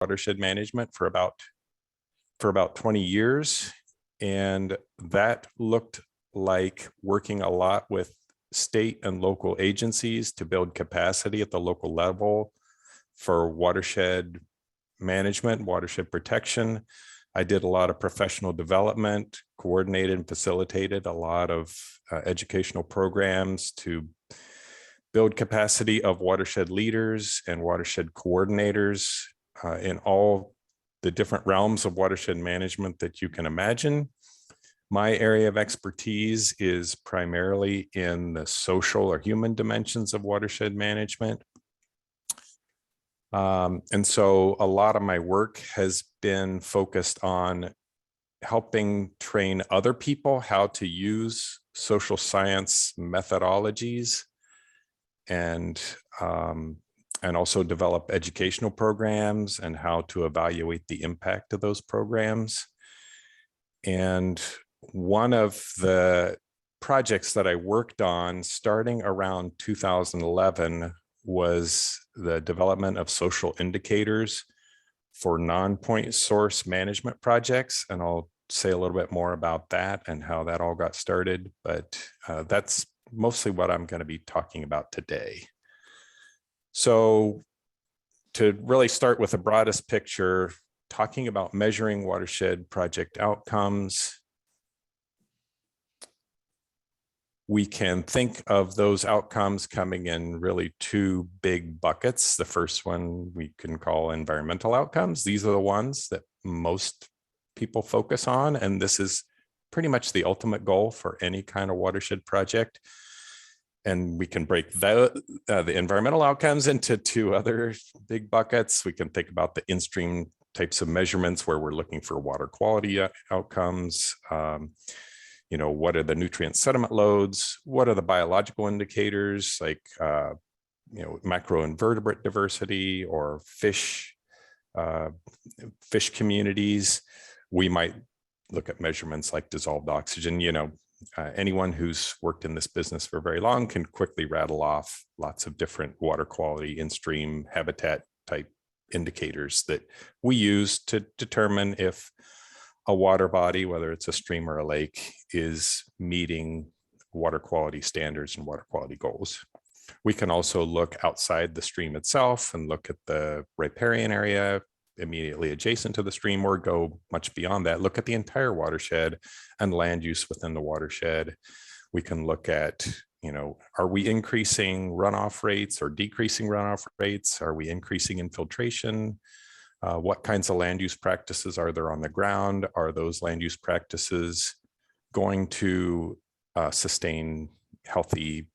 watershed management for about 20 years. And that looked like working a lot with state and local agencies to build capacity at the local level for watershed management, watershed protection. I did a lot of professional development, coordinated and facilitated a lot of educational programs to build capacity of watershed leaders and watershed coordinators in all the different realms of watershed management that you can imagine. My area of expertise is primarily in the social or human dimensions of watershed management. And so a lot of my work has been focused on helping train other people how to use social science methodologies and also develop educational programs and how to evaluate the impact of those programs. And one of the projects that I worked on starting around 2011 was the development of social indicators for non-point source management projects. And I'll say a little bit more about that and how that all got started, but that's mostly what I'm going to be talking about today. So to really start with the broadest picture, talking about measuring watershed project outcomes, we can think of those outcomes coming in really two big buckets. The first one we can call environmental outcomes. These are the ones that most people focus on, and this is pretty much the ultimate goal for any kind of watershed project. And we can break the environmental outcomes into two other big buckets. We can think about the in-stream types of measurements where we're looking for water quality outcomes. What are the nutrient sediment loads? What are the biological indicators like, macroinvertebrate diversity or fish communities? We might look at measurements like dissolved oxygen. Anyone who's worked in this business for very long can quickly rattle off lots of different water quality in-stream habitat type indicators that we use to determine if a water body, whether it's a stream or a lake, is meeting water quality standards and water quality goals. We can also look outside the stream itself and look at the riparian area immediately adjacent to the stream, or go much beyond that, look at the entire watershed and land use within the watershed. We can look at, are we increasing runoff rates or decreasing runoff rates? Are we increasing infiltration? What kinds of land use practices are there on the ground? Are those land use practices going to sustain healthy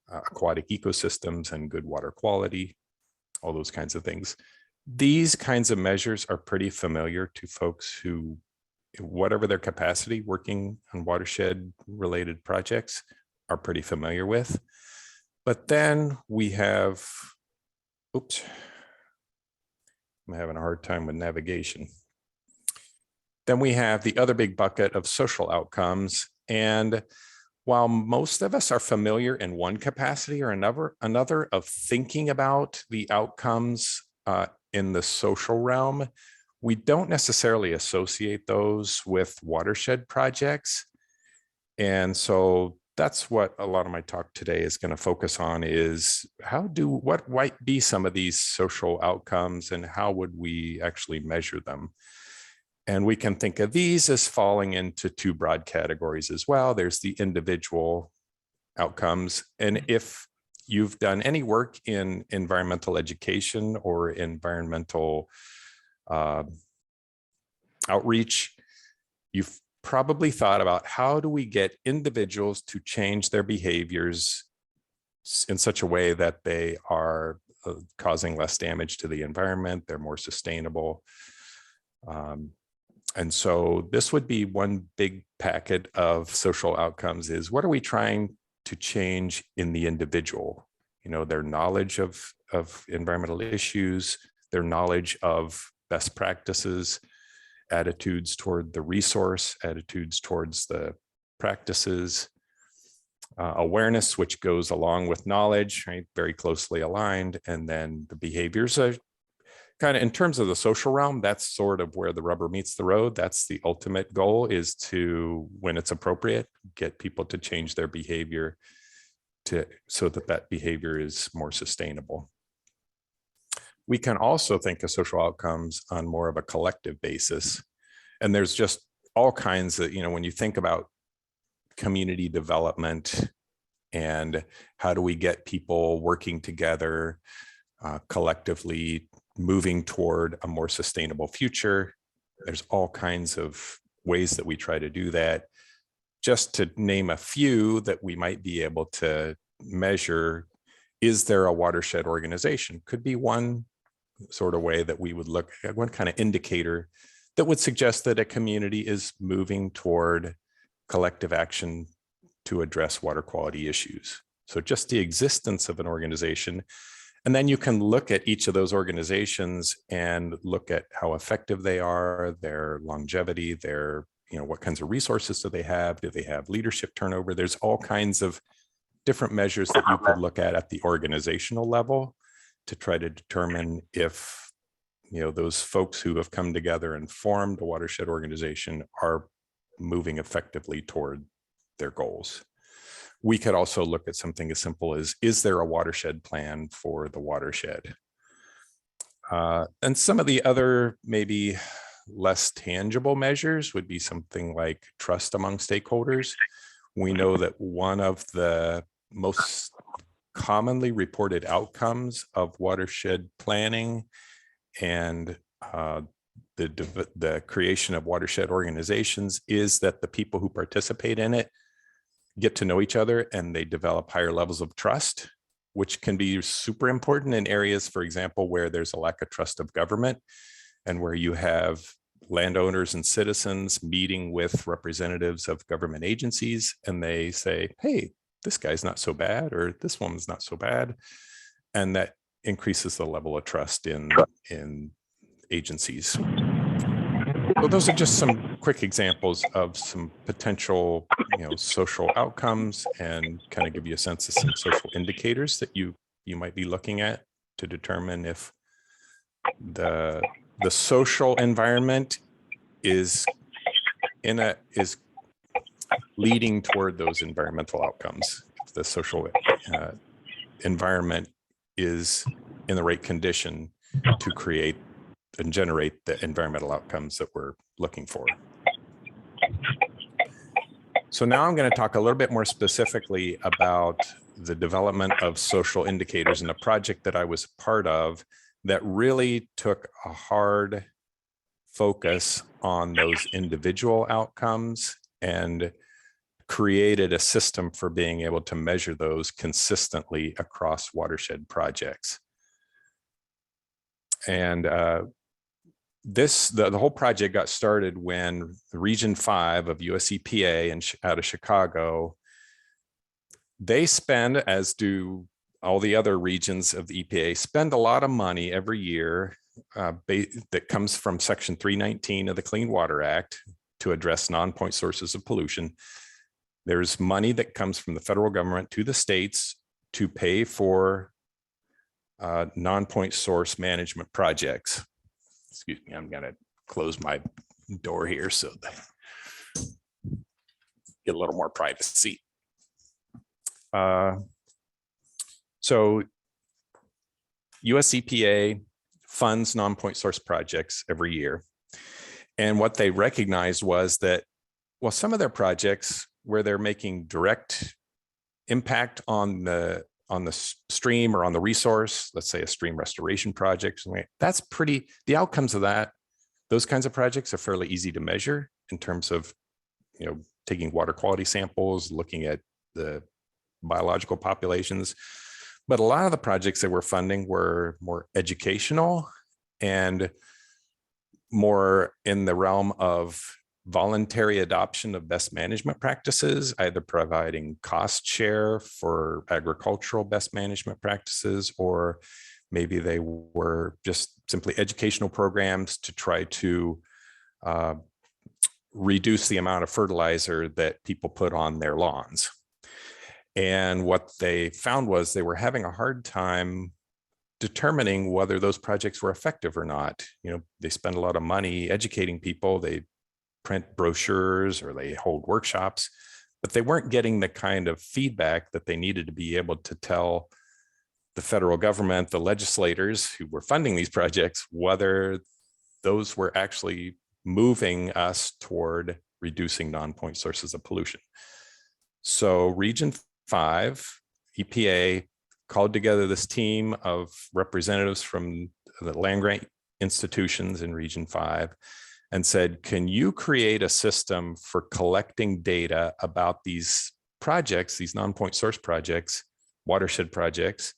aquatic ecosystems and good water quality? All those kinds of things. These kinds of measures are pretty familiar to folks who, whatever their capacity working on watershed related projects, are pretty familiar with. But then we have, I'm having a hard time with navigation. Then we have the other big bucket of social outcomes. And while most of us are familiar in one capacity or another of thinking about the outcomes in the social realm, we don't necessarily associate those with watershed projects. And so that's what a lot of my talk today is going to focus on, is what might be some of these social outcomes and how would we actually measure them? And we can think of these as falling into two broad categories as well. There's the individual outcomes. And if you've done any work in environmental education or environmental outreach, you've probably thought about how do we get individuals to change their behaviors in such a way that they are causing less damage to the environment, they're more sustainable. And so this would be one big packet of social outcomes, is what are we trying to change in the individual? Their knowledge of environmental issues, their knowledge of best practices, attitudes toward the resource, attitudes towards the practices, awareness, which goes along with knowledge, right? Very closely aligned. And then the behaviors are kind of in terms of the social realm, that's sort of where the rubber meets the road. That's the ultimate goal, is to, when it's appropriate, get people to change their behavior so that that behavior is more sustainable. We can also think of social outcomes on more of a collective basis. And there's just all kinds of, when you think about community development and how do we get people working together collectively, moving toward a more sustainable future, there's all kinds of ways that we try to do that. Just to name a few that we might be able to measure, is there a watershed organization? Could be one sort of way that we would look at, one kind of indicator that would suggest that a community is moving toward collective action to address water quality issues. So just the existence of an organization. And then you can look at each of those organizations and look at how effective they are, their longevity, their, what kinds of resources do they have? Do they have leadership turnover? There's all kinds of different measures that you could look at the organizational level to try to determine if, those folks who have come together and formed a watershed organization are moving effectively toward their goals. We could also look at something as simple as, is there a watershed plan for the watershed? And some of the other maybe less tangible measures would be something like trust among stakeholders. We know that one of the most commonly reported outcomes of watershed planning and the creation of watershed organizations is that the people who participate in it get to know each other and they develop higher levels of trust, which can be super important in areas, for example, where there's a lack of trust of government and where you have landowners and citizens meeting with representatives of government agencies, and they say, hey, this guy's not so bad, or this woman's not so bad. And that increases the level of trust in agencies. So those are just some quick examples of some potential, social outcomes, and kind of give you a sense of some social indicators that you might be looking at to determine if the social environment is leading toward those environmental outcomes. If the social environment is in the right condition to create and generate the environmental outcomes that we're looking for. So now I'm going to talk a little bit more specifically about the development of social indicators in a project that I was part of that really took a hard focus on those individual outcomes and created a system for being able to measure those consistently across watershed projects. And the whole project got started when the Region 5 of US EPA and out of Chicago, they spend, as do all the other regions of the EPA, spend a lot of money every year that comes from Section 319 of the Clean Water Act to address non-point sources of pollution. There's money that comes from the federal government to the states to pay for non-point source management projects. Excuse me, I'm going to close my door here so that get a little more privacy. So US EPA funds non-point source projects every year. And what they recognized was that, well, some of their projects where they're making direct impact on the stream or on the resource, let's say a stream restoration project, that's the outcomes of those kinds of projects are fairly easy to measure in terms of, taking water quality samples, looking at the biological populations. But a lot of the projects that we're funding were more educational and more in the realm of voluntary adoption of best management practices, either providing cost share for agricultural best management practices, or maybe they were just simply educational programs to try to reduce the amount of fertilizer that people put on their lawns. And what they found was they were having a hard time determining whether those projects were effective or not. They spend a lot of money educating people. They print brochures or they hold workshops, but they weren't getting the kind of feedback that they needed to be able to tell the federal government, the legislators who were funding these projects, whether those were actually moving us toward reducing non-point sources of pollution. So Region 5, EPA called together this team of representatives from the land grant institutions in Region 5 and said, can you create a system for collecting data about these projects, these non-point source projects, watershed projects,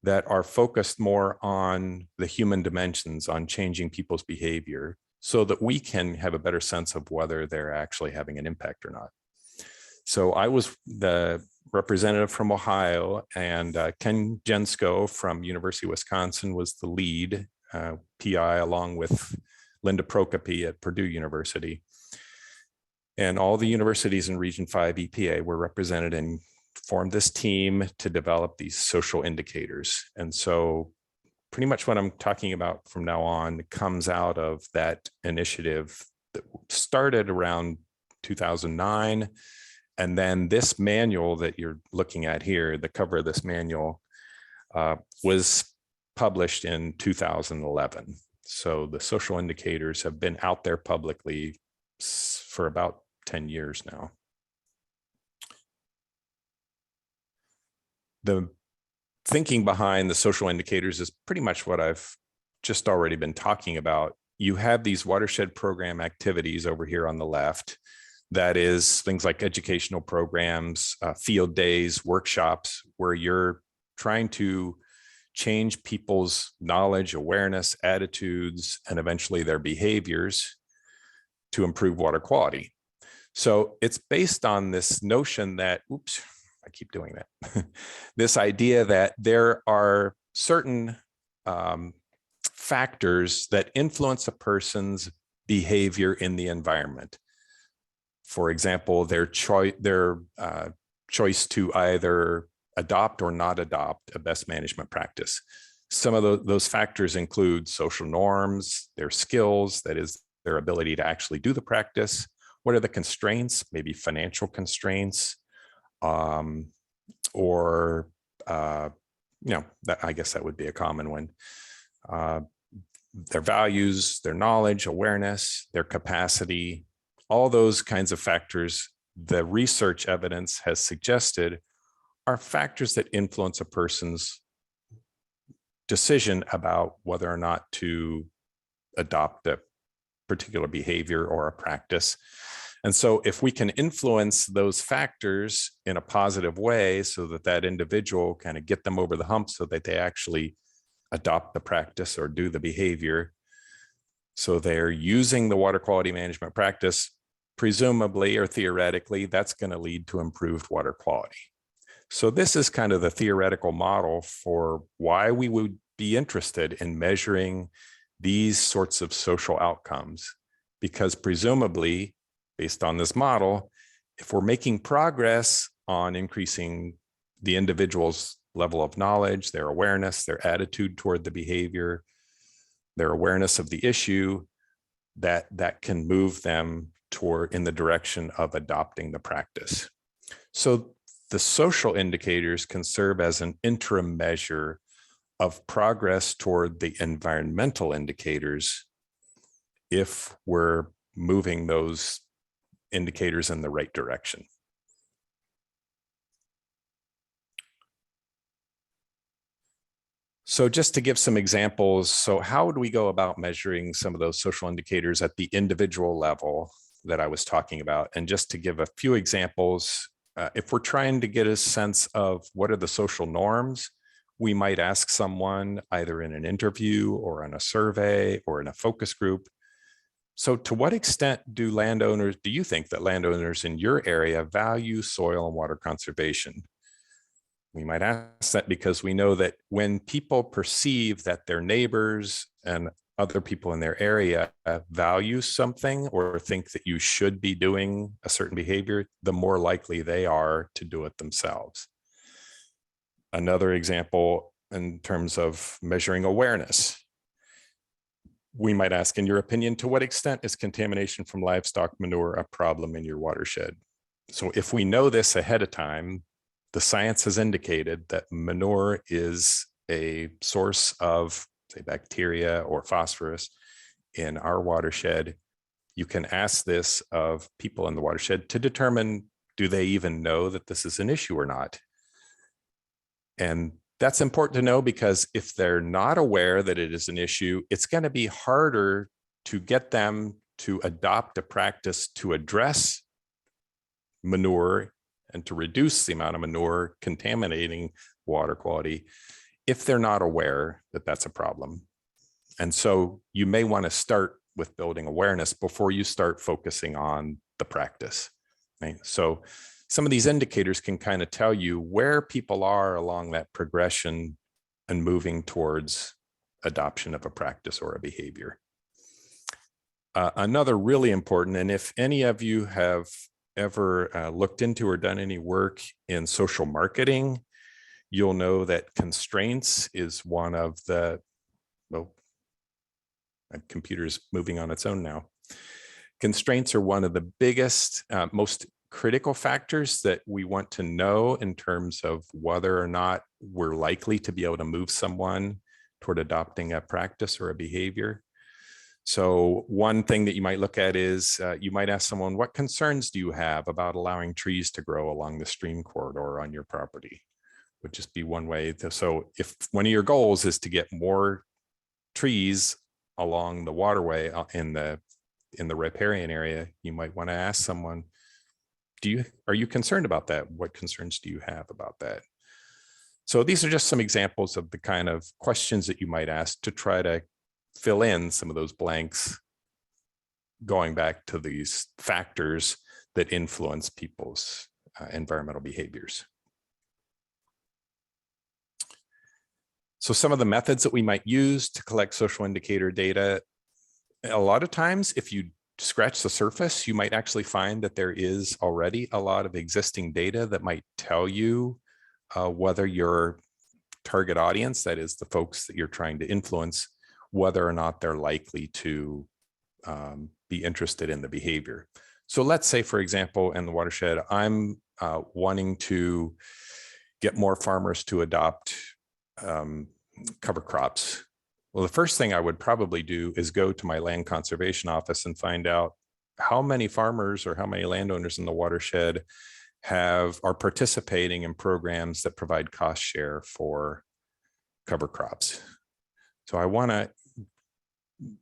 that are focused more on the human dimensions, on changing people's behavior, so that we can have a better sense of whether they're actually having an impact or not. So I was the representative from Ohio, and Ken Jensko from University of Wisconsin was the lead PI, along with Linda Prokopi at Purdue University. And all the universities in Region 5 EPA were represented and formed this team to develop these social indicators. And so pretty much what I'm talking about from now on comes out of that initiative that started around 2009. And then this manual that you're looking at here, the cover of this manual, was published in 2011. So the social indicators have been out there publicly for about 10 years now. The thinking behind the social indicators is pretty much what I've just already been talking about. You have these watershed program activities over here on the left. That is things like educational programs, field days, workshops, where you're trying to change people's knowledge, awareness, attitudes, and eventually their behaviors to improve water quality. So it's based on this notion that, oops, I keep doing that. This idea that there are certain factors that influence a person's behavior in the environment. For example, their choice to either adopt or not adopt a best management practice. Some of those factors include social norms, their skills, that is their ability to actually do the practice. What are the constraints? Maybe financial constraints, or I guess that would be a common one. Their values, their knowledge, awareness, their capacity, all those kinds of factors, the research evidence has suggested are factors that influence a person's decision about whether or not to adopt a particular behavior or a practice. And so if we can influence those factors in a positive way so that that individual kind of get them over the hump so that they actually adopt the practice or do the behavior, so they're using the water quality management practice, presumably or theoretically, that's going to lead to improved water quality. So this is kind of the theoretical model for why we would be interested in measuring these sorts of social outcomes, because presumably, based on this model, if we're making progress on increasing the individual's level of knowledge, their awareness, their attitude toward the behavior, their awareness of the issue, that can move them toward in the direction of adopting the practice. So the social indicators can serve as an interim measure of progress toward the environmental indicators if we're moving those indicators in the right direction. So just to give some examples, so how would we go about measuring some of those social indicators at the individual level that I was talking about? And just to give a few examples, if we're trying to get a sense of what are the social norms, we might ask someone either in an interview or in a survey or in a focus group. So to what extent do you think that landowners in your area value soil and water conservation? We might ask that because we know that when people perceive that their neighbors and other people in their area value something or think that you should be doing a certain behavior, the more likely they are to do it themselves. Another example, in terms of measuring awareness. We might ask, in your opinion, to what extent is contamination from livestock manure a problem in your watershed? So if we know this ahead of time, the science has indicated that manure is a source of, say, bacteria or phosphorus in our watershed. You can ask this of people in the watershed to determine, do they even know that this is an issue or not? And that's important to know, because if they're not aware that it is an issue, it's going to be harder to get them to adopt a practice to address manure and to reduce the amount of manure contaminating water quality if they're not aware that that's a problem. And so you may want to start with building awareness before you start focusing on the practice, right? So some of these indicators can kind of tell you where people are along that progression and moving towards adoption of a practice or a behavior. Another really important, and if any of you have ever looked into or done any work in social marketing, you'll know that constraints is one of the, well, my computer's moving on its own now. Constraints are one of the biggest, most critical factors that we want to know in terms of whether or not we're likely to be able to move someone toward adopting a practice or a behavior. So one thing that you might look at is you might ask someone, what concerns do you have about allowing trees to grow along the stream corridor on your property? Would just be one way. So if one of your goals is to get more trees along the waterway in the riparian area, you might want to ask someone, are you concerned about that? What concerns do you have about that? So these are just some examples of the kind of questions that you might ask to try to fill in some of those blanks, going back to these factors that influence people's environmental behaviors. So some of the methods that we might use to collect social indicator data, a lot of times, if you scratch the surface, you might actually find that there is already a lot of existing data that might tell you whether your target audience, that is the folks that you're trying to influence, whether or not they're likely to be interested in the behavior. So let's say, for example, in the watershed, I'm wanting to get more farmers to adopt cover crops. Well, the first thing I would probably do is go to my land conservation office and find out how many farmers or how many landowners in the watershed are participating in programs that provide cost share for cover crops. So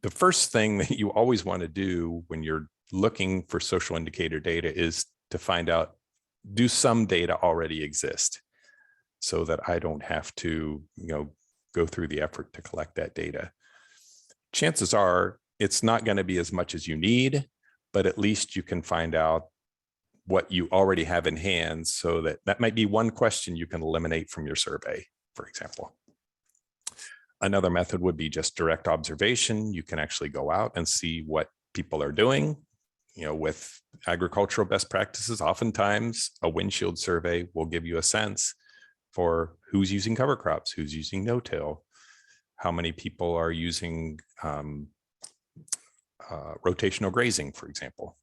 the first thing that you always want to do when you're looking for social indicator data is to find out, do some data already exist, so that I don't have to, go through the effort to collect that data. Chances are it's not going to be as much as you need, but at least you can find out what you already have in hand, so that might be one question you can eliminate from your survey, for example. Another method would be just direct observation. You can actually go out and see what people are doing. With agricultural best practices, oftentimes a windshield survey will give you a sense for who's using cover crops, who's using no-till, how many people are using rotational grazing, for example.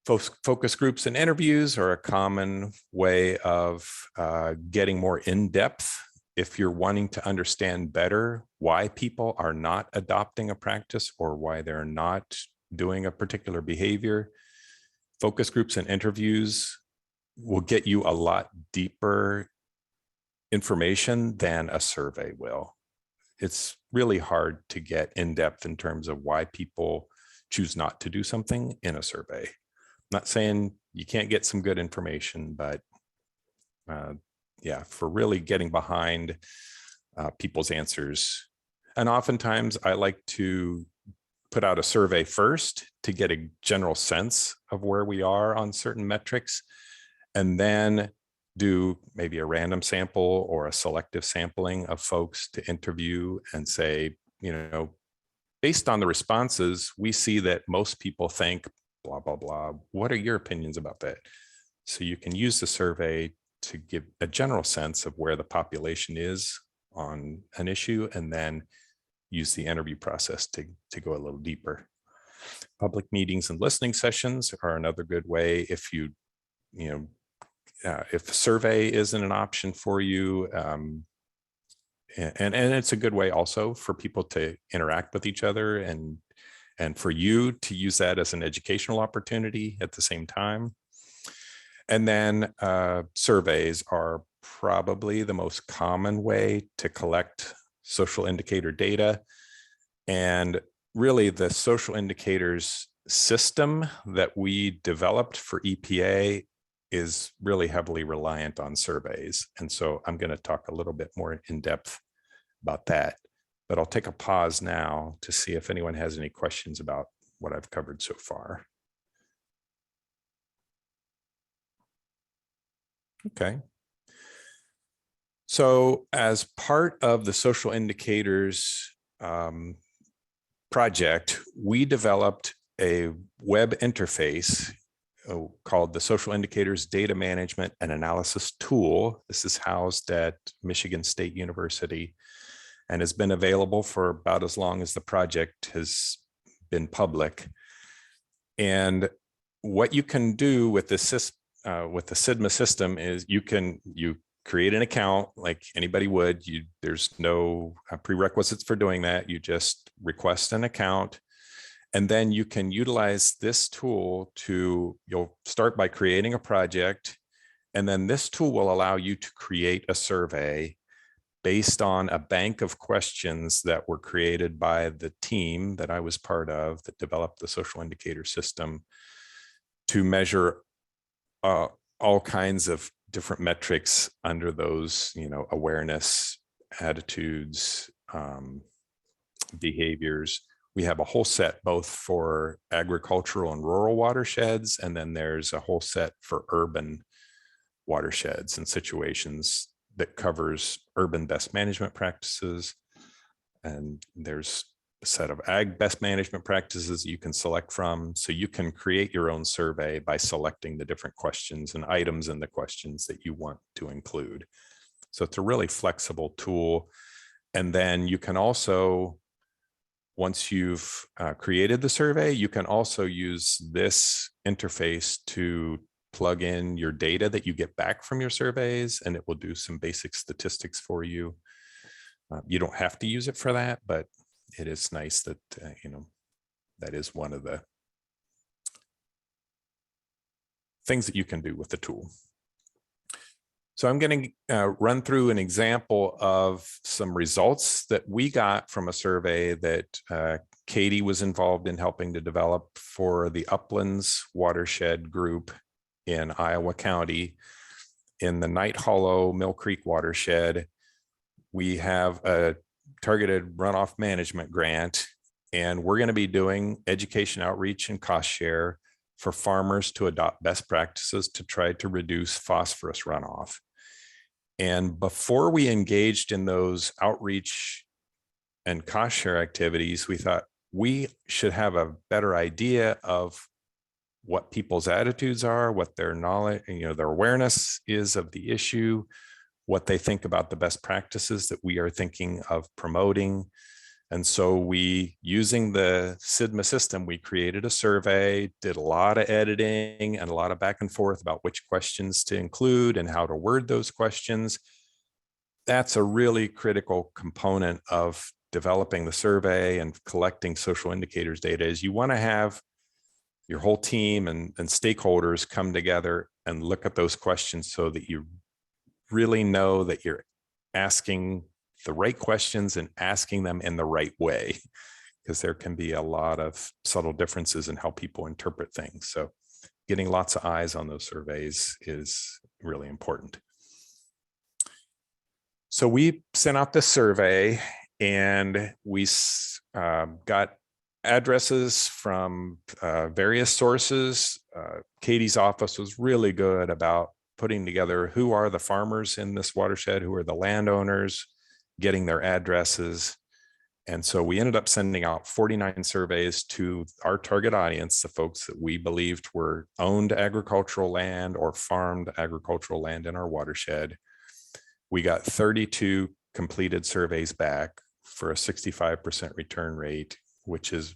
Focus groups and interviews are a common way of getting more in-depth if you're wanting to understand better why people are not adopting a practice or why they're not doing a particular behavior. Focus groups and interviews will get you a lot deeper information than a survey will. It's really hard to get in depth in terms of why people choose not to do something in a survey. I'm not saying you can't get some good information, but yeah, for really getting behind people's answers. And oftentimes I like to put out a survey first to get a general sense of where we are on certain metrics, and then do maybe a random sample or a selective sampling of folks to interview and say, based on the responses, we see that most people think blah, blah, blah. What are your opinions about that? So you can use the survey to give a general sense of where the population is on an issue, and then use the interview process to go a little deeper. Public meetings and listening sessions are another good way. If if a survey isn't an option for you, and it's a good way also for people to interact with each other, and for you to use that as an educational opportunity at the same time. And then surveys are probably the most common way to collect social indicator data. And really the social indicators system that we developed for EPA is really heavily reliant on surveys. And so I'm going to talk a little bit more in depth about that, but I'll take a pause now to see if anyone has any questions about what I've covered so far. Okay. So as part of the social indicators project, we developed a web interface called the Social Indicators Data Management and Analysis Tool. This is housed at Michigan State University and has been available for about as long as the project has been public. And what you can do with the SIDMA system is you create an account like anybody would. There's no prerequisites for doing that. You just request an account, and then you can utilize this tool you'll start by creating a project, and then this tool will allow you to create a survey based on a bank of questions that were created by the team that I was part of that developed the social indicator system to measure all kinds of different metrics under those, awareness, attitudes, behaviors. We have a whole set both for agricultural and rural watersheds, and then there's a whole set for urban watersheds and situations that covers urban best management practices. And there's a set of ag best management practices you can select from. So you can create your own survey by selecting the different questions and items in the questions that you want to include. So it's a really flexible tool. And then you can also, once you've created the survey, you can also use this interface to plug in your data that you get back from your surveys, and it will do some basic statistics for you. You don't have to use it for that, but it is nice that, that is one of the things that you can do with the tool. So I'm going to run through an example of some results that we got from a survey that Katie was involved in helping to develop for the Uplands Watershed group in Iowa County. In the Night Hollow Mill Creek Watershed, we have a targeted runoff management grant, and we're going to be doing education outreach and cost share for farmers to adopt best practices to try to reduce phosphorus runoff. And before we engaged in those outreach and cost share activities, we thought we should have a better idea of what people's attitudes are, what their knowledge, their awareness is of the issue, what they think about the best practices that we are thinking of promoting. And so using the SIDMA system, we created a survey, did a lot of editing and a lot of back and forth about which questions to include and how to word those questions. That's a really critical component of developing the survey and collecting social indicators data, is you want to have your whole team and stakeholders come together and look at those questions so that you really know that you're asking the right questions and asking them in the right way, because there can be a lot of subtle differences in how people interpret things. So getting lots of eyes on those surveys is really important. So we sent out this survey, and we got addresses from various sources. Katie's office was really good about putting together who are the farmers in this watershed, who are the landowners, getting their addresses. And so we ended up sending out 49 surveys to our target audience, the folks that we believed were owned agricultural land or farmed agricultural land in our watershed. We got 32 completed surveys back for a 65% return rate, which is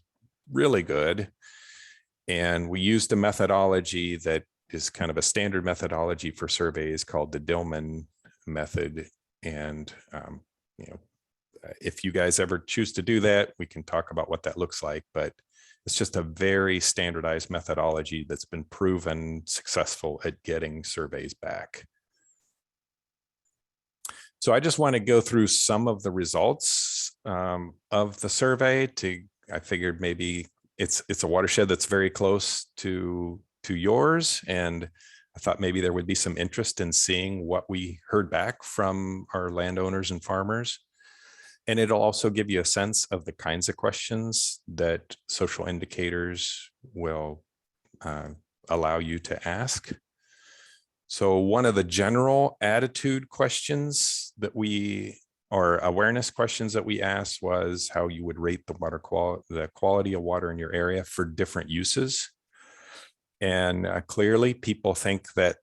really good. And we used a methodology that is kind of a standard methodology for surveys called the Dillman method. And, if you guys ever choose to do that, we can talk about what that looks like, but it's just a very standardized methodology that's been proven successful at getting surveys back. So I just want to go through some of the results of the survey. I figured maybe it's a watershed that's very close to yours, and I thought maybe there would be some interest in seeing what we heard back from our landowners and farmers. And it'll also give you a sense of the kinds of questions that social indicators will allow you to ask. So one of the general attitude questions that or awareness questions that we asked was how you would rate the quality of water in your area for different uses. And clearly people think that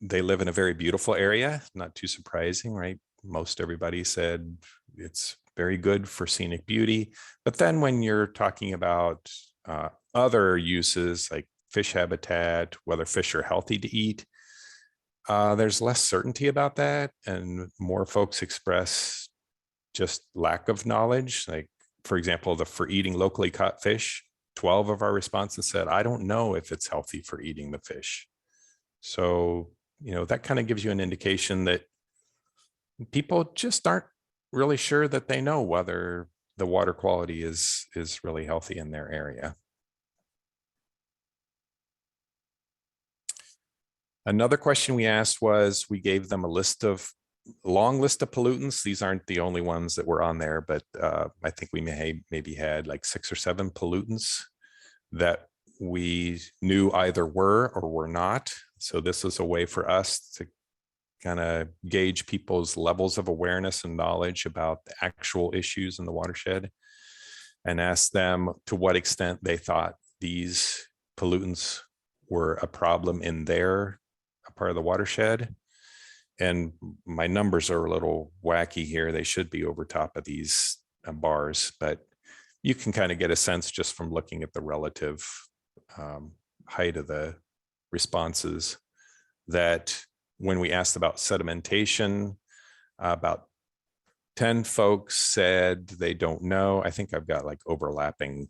they live in a very beautiful area, not too surprising, right? Most everybody said it's very good for scenic beauty. But then when you're talking about other uses like fish habitat, whether fish are healthy to eat, there's less certainty about that. And more folks express just lack of knowledge. Like, for example, for eating locally caught fish, 12 of our respondents said, I don't know if it's healthy for eating the fish. So, that kind of gives you an indication that people just aren't really sure that they know whether the water quality is really healthy in their area. Another question we asked was, we gave them a long list of pollutants. These aren't the only ones that were on there, but I think we maybe had like 6 or 7 pollutants that we knew either were or were not. So this was a way for us to kind of gauge people's levels of awareness and knowledge about the actual issues in the watershed, and ask them to what extent they thought these pollutants were a problem in their part of the watershed. And my numbers are a little wacky here. They should be over top of these bars, but you can kind of get a sense just from looking at the relative height of the responses that when we asked about sedimentation, about 10 folks said they don't know. I think I've got like overlapping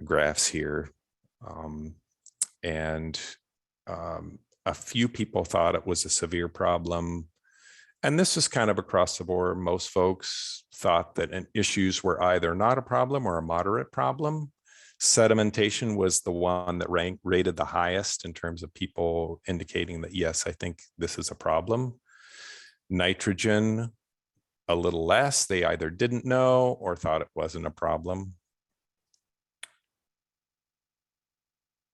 graphs here. A few people thought it was a severe problem. And this is kind of across the board. Most folks thought that issues were either not a problem or a moderate problem. Sedimentation was the one that rated the highest in terms of people indicating that, yes, I think this is a problem. Nitrogen, a little less. They either didn't know or thought it wasn't a problem.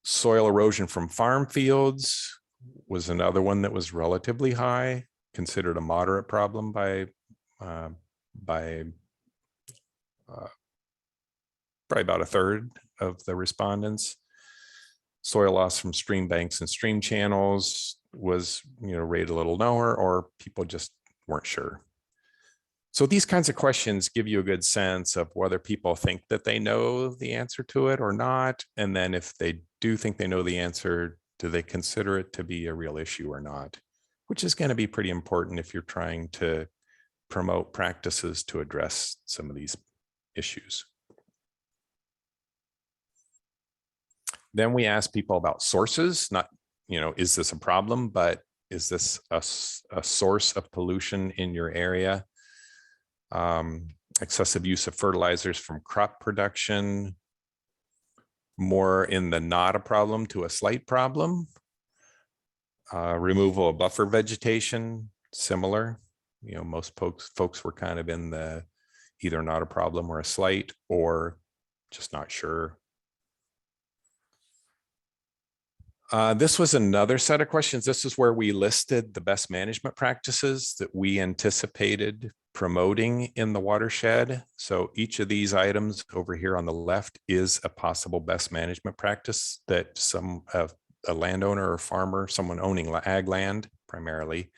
Soil erosion from farm fields was another one that was relatively high, considered a moderate problem by probably about a third of the respondents. Soil loss from stream banks and stream channels was, rated a little lower, or people just weren't sure. So these kinds of questions give you a good sense of whether people think that they know the answer to it or not. And then if they do think they know the answer, do they consider it to be a real issue or not? Which is going to be pretty important if you're trying to promote practices to address some of these issues. Then we ask people about sources, not, is this a problem, but is this a source of pollution in your area? Excessive use of fertilizers from crop production, more in the not a problem to a slight problem. Removal of buffer vegetation, similar. Most folks were kind of in the either not a problem or a slight, or just not sure. This was another set of questions. This is where we listed the best management practices that we anticipated promoting in the watershed. So each of these items over here on the left is a possible best management practice that a landowner or farmer, someone owning ag land primarily,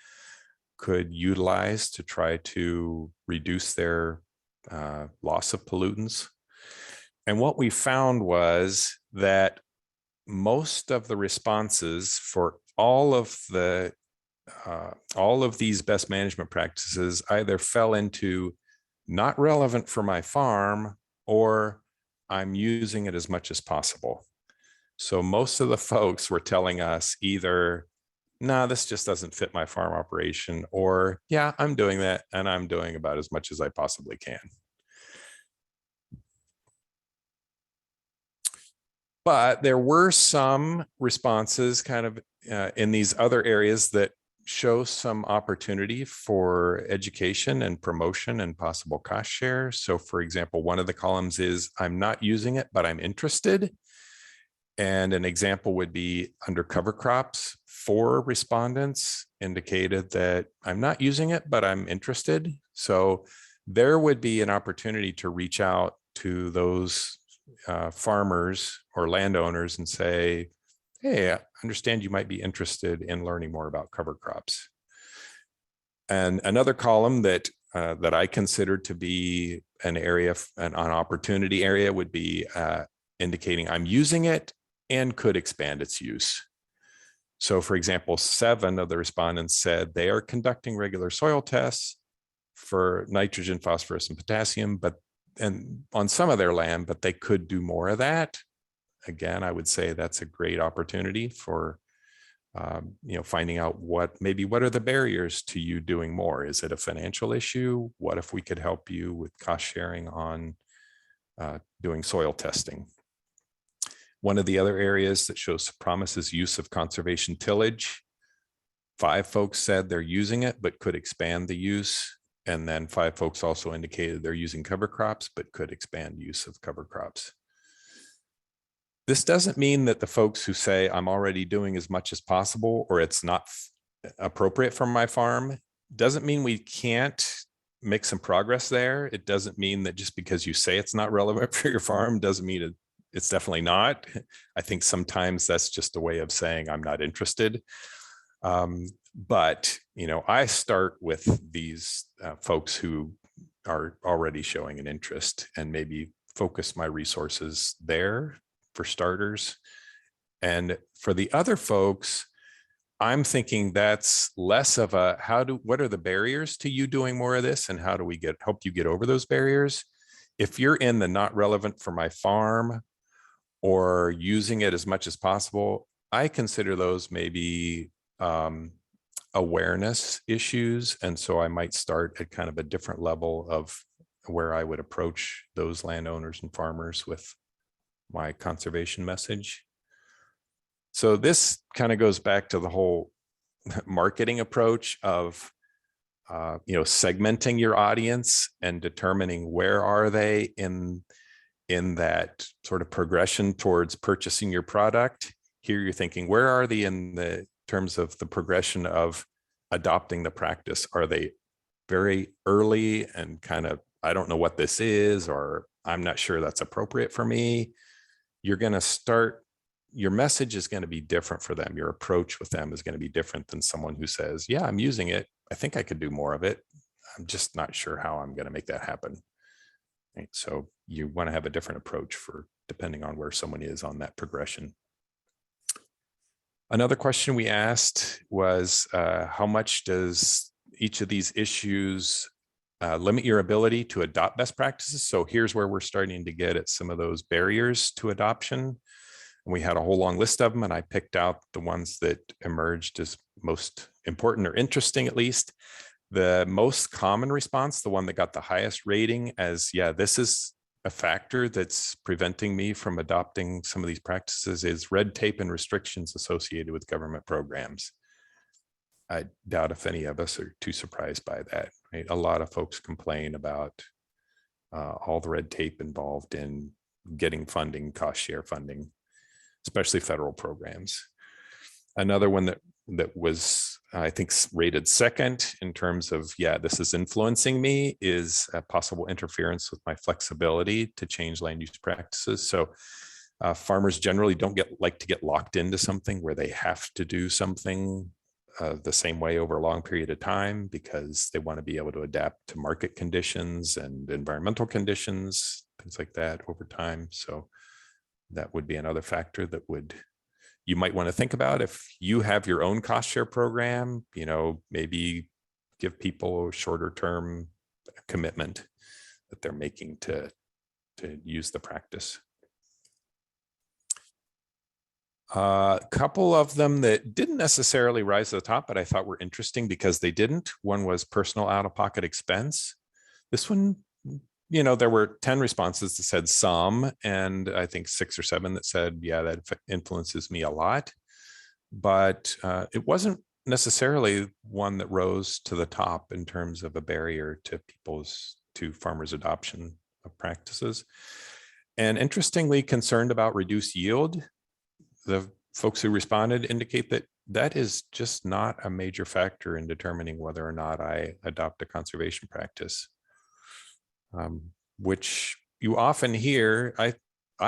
could utilize to try to reduce their loss of pollutants. And what we found was that most of the responses for all of these best management practices either fell into not relevant for my farm or I'm using it as much as possible. So most of the folks were telling us either, no, this just doesn't fit my farm operation, or yeah, I'm doing that and I'm doing about as much as I possibly can. But there were some responses kind of in these other areas that show some opportunity for education and promotion and possible cost share. So for example, one of the columns is I'm not using it, but I'm interested. And an example would be under cover crops. 4 respondents indicated that I'm not using it, but I'm interested. So there would be an opportunity to reach out to those farmers or landowners and say, hey, I understand you might be interested in learning more about cover crops. And another column that I considered to be an area, an opportunity area, would be indicating I'm using it and could expand its use. So for example, 7 of the respondents said they are conducting regular soil tests for nitrogen, phosphorus, and potassium, and on some of their land, but they could do more of that. Again, I would say that's a great opportunity for finding out what are the barriers to you doing more. Is it a financial issue? What if we could help you with cost sharing on doing soil testing? One of the other areas that shows promise is use of conservation tillage. 5 folks said they're using it, but could expand the use. And then 5 folks also indicated they're using cover crops, but could expand use of cover crops. This doesn't mean that the folks who say I'm already doing as much as possible or it's not appropriate for my farm, doesn't mean we can't make some progress there. It doesn't mean that just because you say it's not relevant for your farm doesn't mean it's definitely not. I think sometimes that's just a way of saying I'm not interested. But I start with these folks who are already showing an interest and maybe focus my resources there for starters. And for the other folks, I'm thinking that's less of a what are the barriers to you doing more of this, and how do we help you get over those barriers? If you're in the not relevant for my farm or using it as much as possible, I consider those maybe awareness issues. And so I might start at kind of a different level of where I would approach those landowners and farmers with my conservation message. So this kind of goes back to the whole marketing approach of segmenting your audience and determining where are they in that sort of progression towards purchasing your product. Here you're thinking, where are they in the terms of the progression of adopting the practice? Are they very early and kind of, I don't know what this is, or I'm not sure that's appropriate for me? You're going to start, your message is going to be different for them. Your approach with them is going to be different than someone who says, yeah, I'm using it. I think I could do more of it. I'm just not sure how I'm going to make that happen. Right? So you want to have a different approach for depending on where someone is on that progression. Another question we asked was, how much does each of these issues limit your ability to adopt best practices? So here's where we're starting to get at some of those barriers to adoption. And we had a whole long list of them, and I picked out the ones that emerged as most important or interesting, at least. The most common response, the one that got the highest rating as, yeah, this is a factor that's preventing me from adopting some of these practices, is red tape and restrictions associated with government programs. I doubt if any of us are too surprised by that. Right? A lot of folks complain about all the red tape involved in getting funding, cost share funding, especially federal programs. Another one that was, I think, rated second in terms of, yeah, this is influencing me, is a possible interference with my flexibility to change land use practices. So farmers generally don't like to get locked into something where they have to do something the same way over a long period of time, because they want to be able to adapt to market conditions and environmental conditions, things like that over time. So that would be another factor that you might want to think about if you have your own cost share program. Maybe give people a shorter term commitment that they're making to use the practice. A couple of them that didn't necessarily rise to the top, but I thought were interesting because they didn't. One was personal out-of-pocket expense. This one, there were 10 responses that said some, and I think 6 or 7 that said, yeah, that influences me a lot. But it wasn't necessarily one that rose to the top in terms of a barrier to farmers' adoption of practices. And interestingly, concerned about reduced yield, the folks who responded indicate that is just not a major factor in determining whether or not I adopt a conservation practice. Which you often hear, I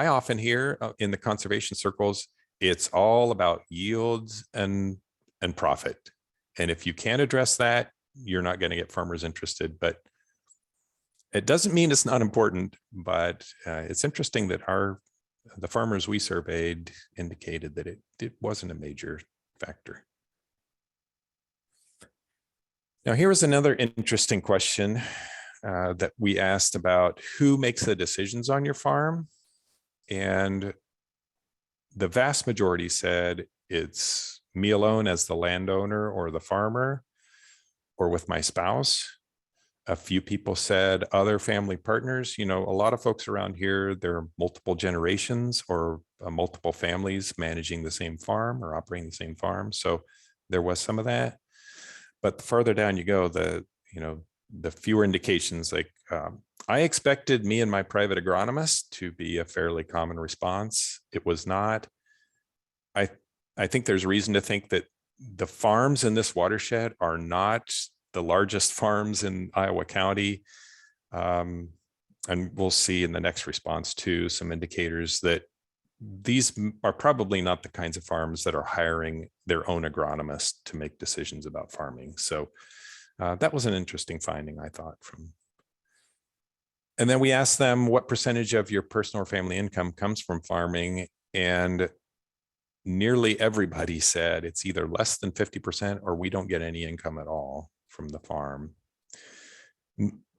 often hear in the conservation circles, it's all about yields and profit. And if you can't address that, you're not going to get farmers interested. But it doesn't mean it's not important, but it's interesting that the farmers we surveyed indicated that it wasn't a major factor. Now, here was another interesting question that we asked about who makes the decisions on your farm. And the vast majority said it's me alone as the landowner or the farmer, or with my spouse. A few people said other family partners. A lot of folks around here, there are multiple generations or multiple families managing the same farm or operating the same farm. So there was some of that. But the farther down you go, the fewer indications, like I expected me and my private agronomist to be a fairly common response. It was not. I think there's reason to think that the farms in this watershed are not the largest farms in Iowa County. And we'll see in the next response too, some indicators that these are probably not the kinds of farms that are hiring their own agronomist to make decisions about farming. So that was an interesting finding, I thought. And then we asked them what percentage of your personal or family income comes from farming, and nearly everybody said it's either less than 50% or we don't get any income at all from the farm.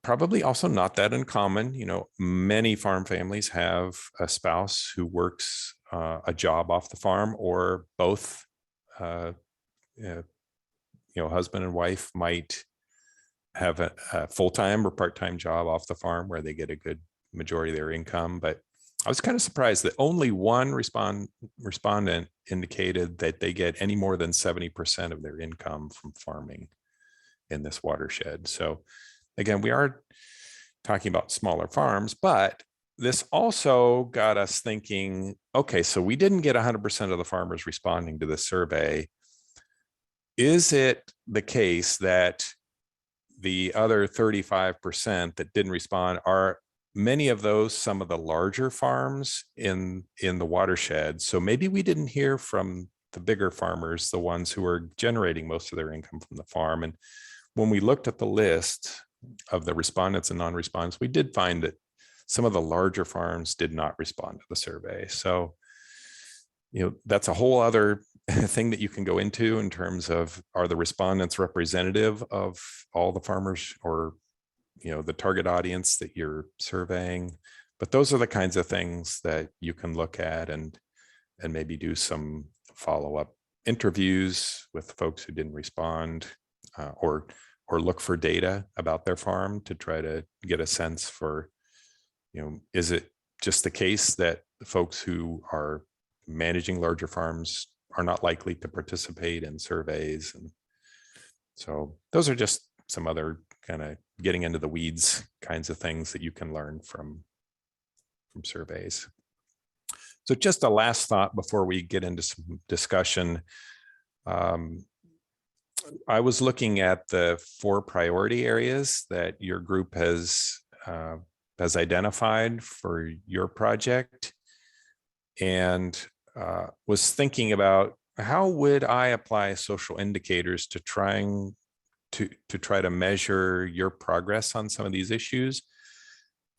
Probably also not that uncommon. Many farm families have a spouse who works a job off the farm, or both, husband and wife might have a full-time or part-time job off the farm where they get a good majority of their income. But I was kind of surprised that only one respondent indicated that they get any more than 70% of their income from farming in this watershed. So again, we are talking about smaller farms, but this also got us thinking, okay, so we didn't get 100% of the farmers responding to the survey. Is it the case that the other 35% that didn't respond are many of those some of the larger farms in the watershed? So maybe we didn't hear from the bigger farmers, the ones who are generating most of their income from the farm. And when we looked at the list of the respondents and non-respondents, we did find that some of the larger farms did not respond to the survey. So, that's a whole other thing that you can go into in terms of, are the respondents representative of all the farmers or, the target audience that you're surveying? But those are the kinds of things that you can look at and maybe do some follow-up interviews with folks who didn't respond, or look for data about their farm to try to get a sense for, is it just the case that the folks who are managing larger farms are not likely to participate in surveys? And so those are just some other kind of getting into the weeds kinds of things that you can learn from surveys. So just a last thought before we get into some discussion. I was looking at the 4 priority areas that your group has identified for your project, and was thinking about how would I apply social indicators to trying to try to measure your progress on some of these issues.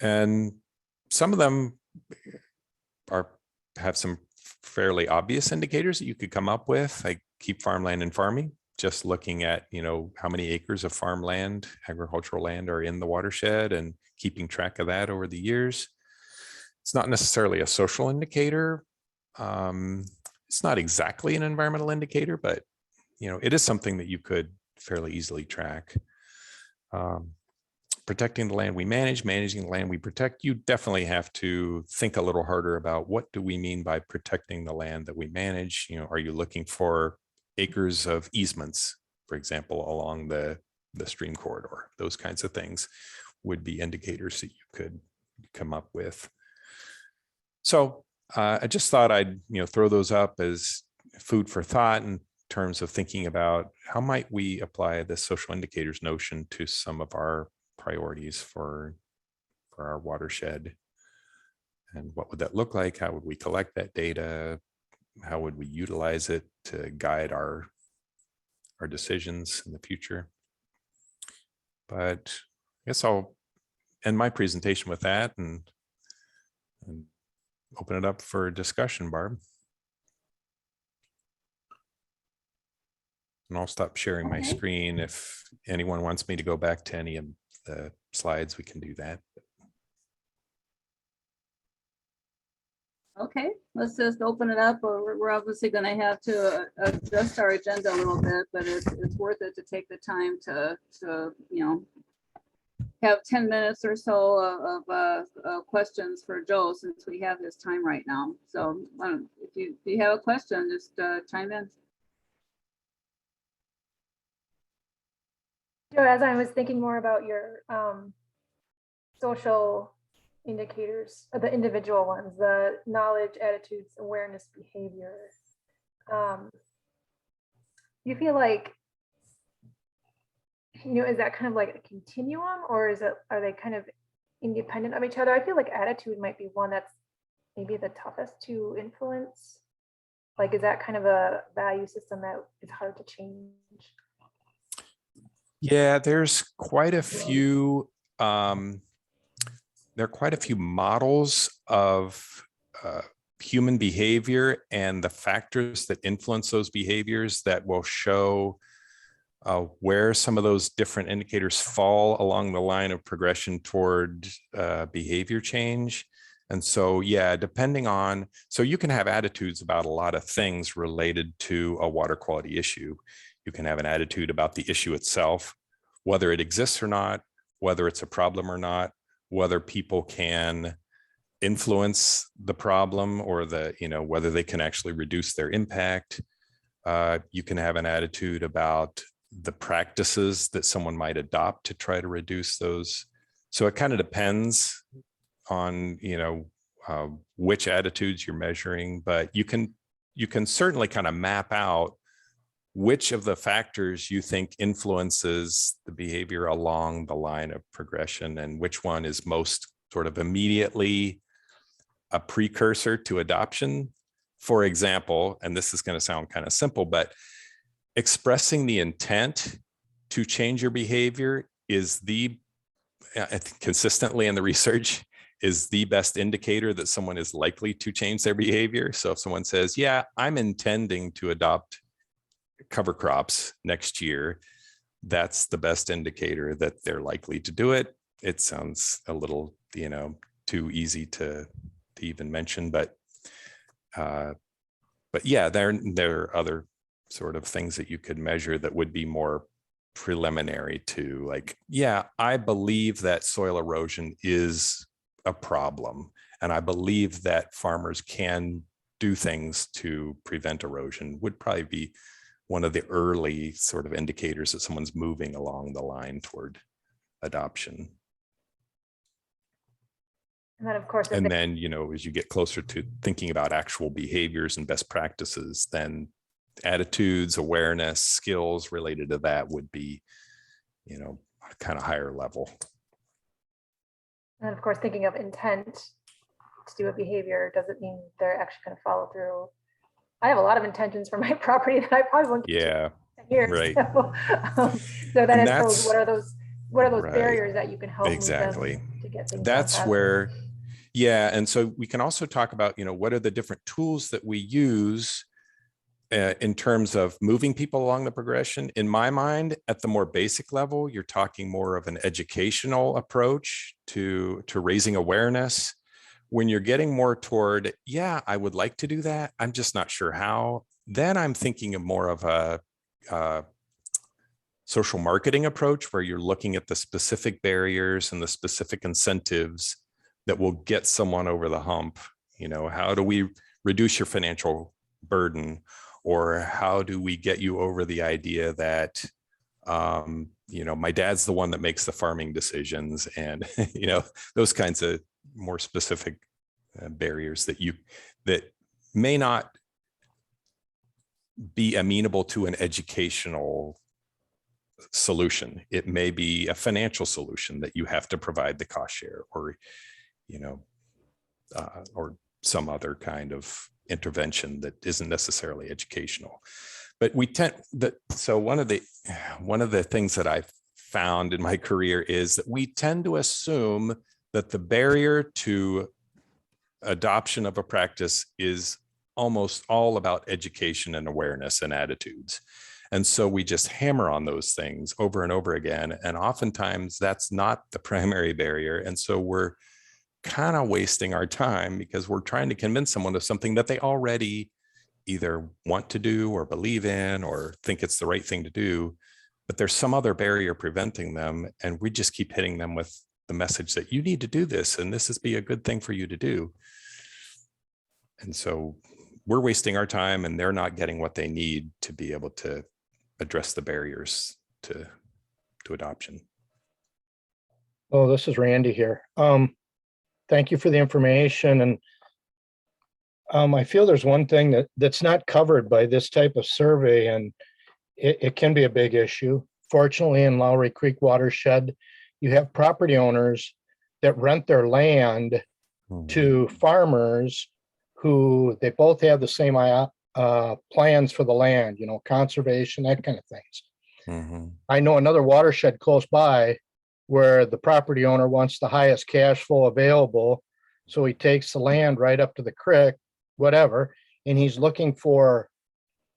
And some of them have some fairly obvious indicators that you could come up with, like keep farmland and farming, just looking at, how many acres of farmland, agricultural land are in the watershed and keeping track of that over the years. It's not necessarily a social indicator. It's not exactly an environmental indicator, but it is something that you could fairly easily track. Protecting the land we manage, managing the land we protect, you definitely have to think a little harder about what do we mean by protecting the land that we manage. Are you looking for acres of easements, for example, along the stream corridor? Those kinds of things would be indicators that you could come up with. So I just thought I'd throw those up as food for thought in terms of thinking about how might we apply the social indicators notion to some of our priorities for our watershed, and what would that look like? How would we collect that data? How would we utilize it to guide our decisions in the future? But I guess I'll end my presentation with that and open it up for discussion, Barb. And I'll stop sharing my screen. If anyone wants me to go back to any of the slides, we can do that. Okay, let's just open it up. We're obviously going to have to adjust our agenda a little bit, but it's worth it to take the time to have 10 minutes or so of questions for Joe, since we have this time right now. So if you have a question, just chime in. Joe, as I was thinking more about your social indicators, the individual ones, the knowledge, attitudes, awareness, behavior, you feel like, is that kind of like a continuum, or are they kind of independent of each other? I feel like attitude might be one that's maybe the toughest to influence. Like, is that kind of a value system that is hard to change? Yeah, there's quite a few. There are quite a few models of human behavior and the factors that influence those behaviors that will show where some of those different indicators fall along the line of progression toward behavior change. And so, yeah, depending on, so you can have attitudes about a lot of things related to a water quality issue. You can have an attitude about the issue itself, whether it exists or not, whether it's a problem or not, whether people can influence the problem or whether they can actually reduce their impact. You can have an attitude about the practices that someone might adopt to try to reduce those. So it kind of depends on, which attitudes you're measuring, but you can certainly kind of map out which of the factors you think influences the behavior along the line of progression, and which one is most sort of immediately a precursor to adoption. For example, and this is going to sound kind of simple, but expressing the intent to change your behavior is consistently in the research, is the best indicator that someone is likely to change their behavior. So if someone says, yeah, I'm intending to adopt cover crops next year, that's the best indicator that they're likely to do it. It sounds a little, too easy to even mention, but yeah, there are other sort of things that you could measure that would be more preliminary to, like, yeah, I believe that soil erosion is a problem, and I believe that farmers can do things to prevent erosion, would probably be one of the early sort of indicators that someone's moving along the line toward adoption. And then, of course, and then, as you get closer to thinking about actual behaviors and best practices, then attitudes, awareness, skills related to that would be, kind of higher level. And of course, thinking of intent to do a behavior doesn't mean they're actually going to follow through. I have a lot of intentions for my property that I probably won't get to in years. Right. So then And it's those, what are those right, barriers that you can help exactly. move them to get things That's done where, yeah. And so we can also talk about, what are the different tools that we use in terms of moving people along the progression. In my mind, at the more basic level, you're talking more of an educational approach to raising awareness. When you're getting more toward, yeah, I would like to do that, I'm just not sure how, then I'm thinking of more of a social marketing approach where you're looking at the specific barriers and the specific incentives that will get someone over the hump. How do we reduce your financial burden? Or how do we get you over the idea that, my dad's the one that makes the farming decisions, and, those kinds of more specific barriers that may not be amenable to an educational solution. It may be a financial solution that you have to provide the cost share, or, or some other kind of intervention that isn't necessarily educational. But so one of the things that I've found in my career is that we tend to assume that the barrier to adoption of a practice is almost all about education and awareness and attitudes. And so we just hammer on those things over and over again. And oftentimes that's not the primary barrier. And so we're kind of wasting our time because we're trying to convince someone of something that they already either want to do or believe in or think it's the right thing to do, but there's some other barrier preventing them. And we just keep hitting them with the message that you need to do this, and this is be a good thing for you to do. And so we're wasting our time and they're not getting what they need to be able to address the barriers to adoption. Oh, this is Randy here. Thank you for the information. And I feel there's one thing that's not covered by this type of survey, and it can be a big issue. Fortunately, in Lowery Creek Watershed, you have property owners that rent their land to farmers who they both have the same plans for the land, conservation, that kind of things. Mm-hmm. I know another watershed close by where the property owner wants the highest cash flow available. So he takes the land right up to the creek, whatever, and he's looking for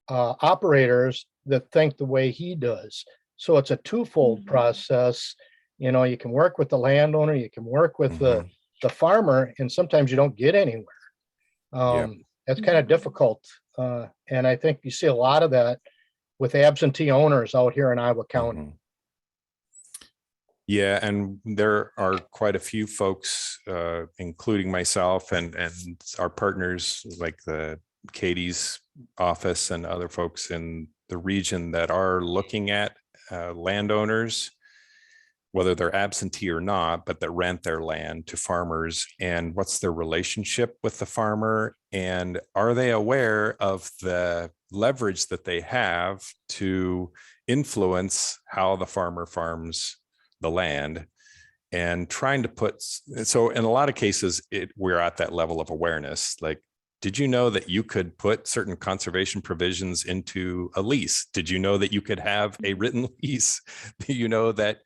operators that think the way he does. So it's a twofold process. You can work with the landowner, you can work with the farmer, and sometimes you don't get anywhere. That's kind of difficult. And I think you see a lot of that with absentee owners out here in Iowa County. Yeah, and there are quite a few folks, including myself and our partners like the Katie's office and other folks in the region that are looking at landowners, whether they're absentee or not, but that rent their land to farmers, and what's their relationship with the farmer, and are they aware of the leverage that they have to influence how the farmer farms the land, and trying to so in a lot of cases, we're at that level of awareness. Like, did you know that you could put certain conservation provisions into a lease? Did you know that you could have a written lease? Do you know that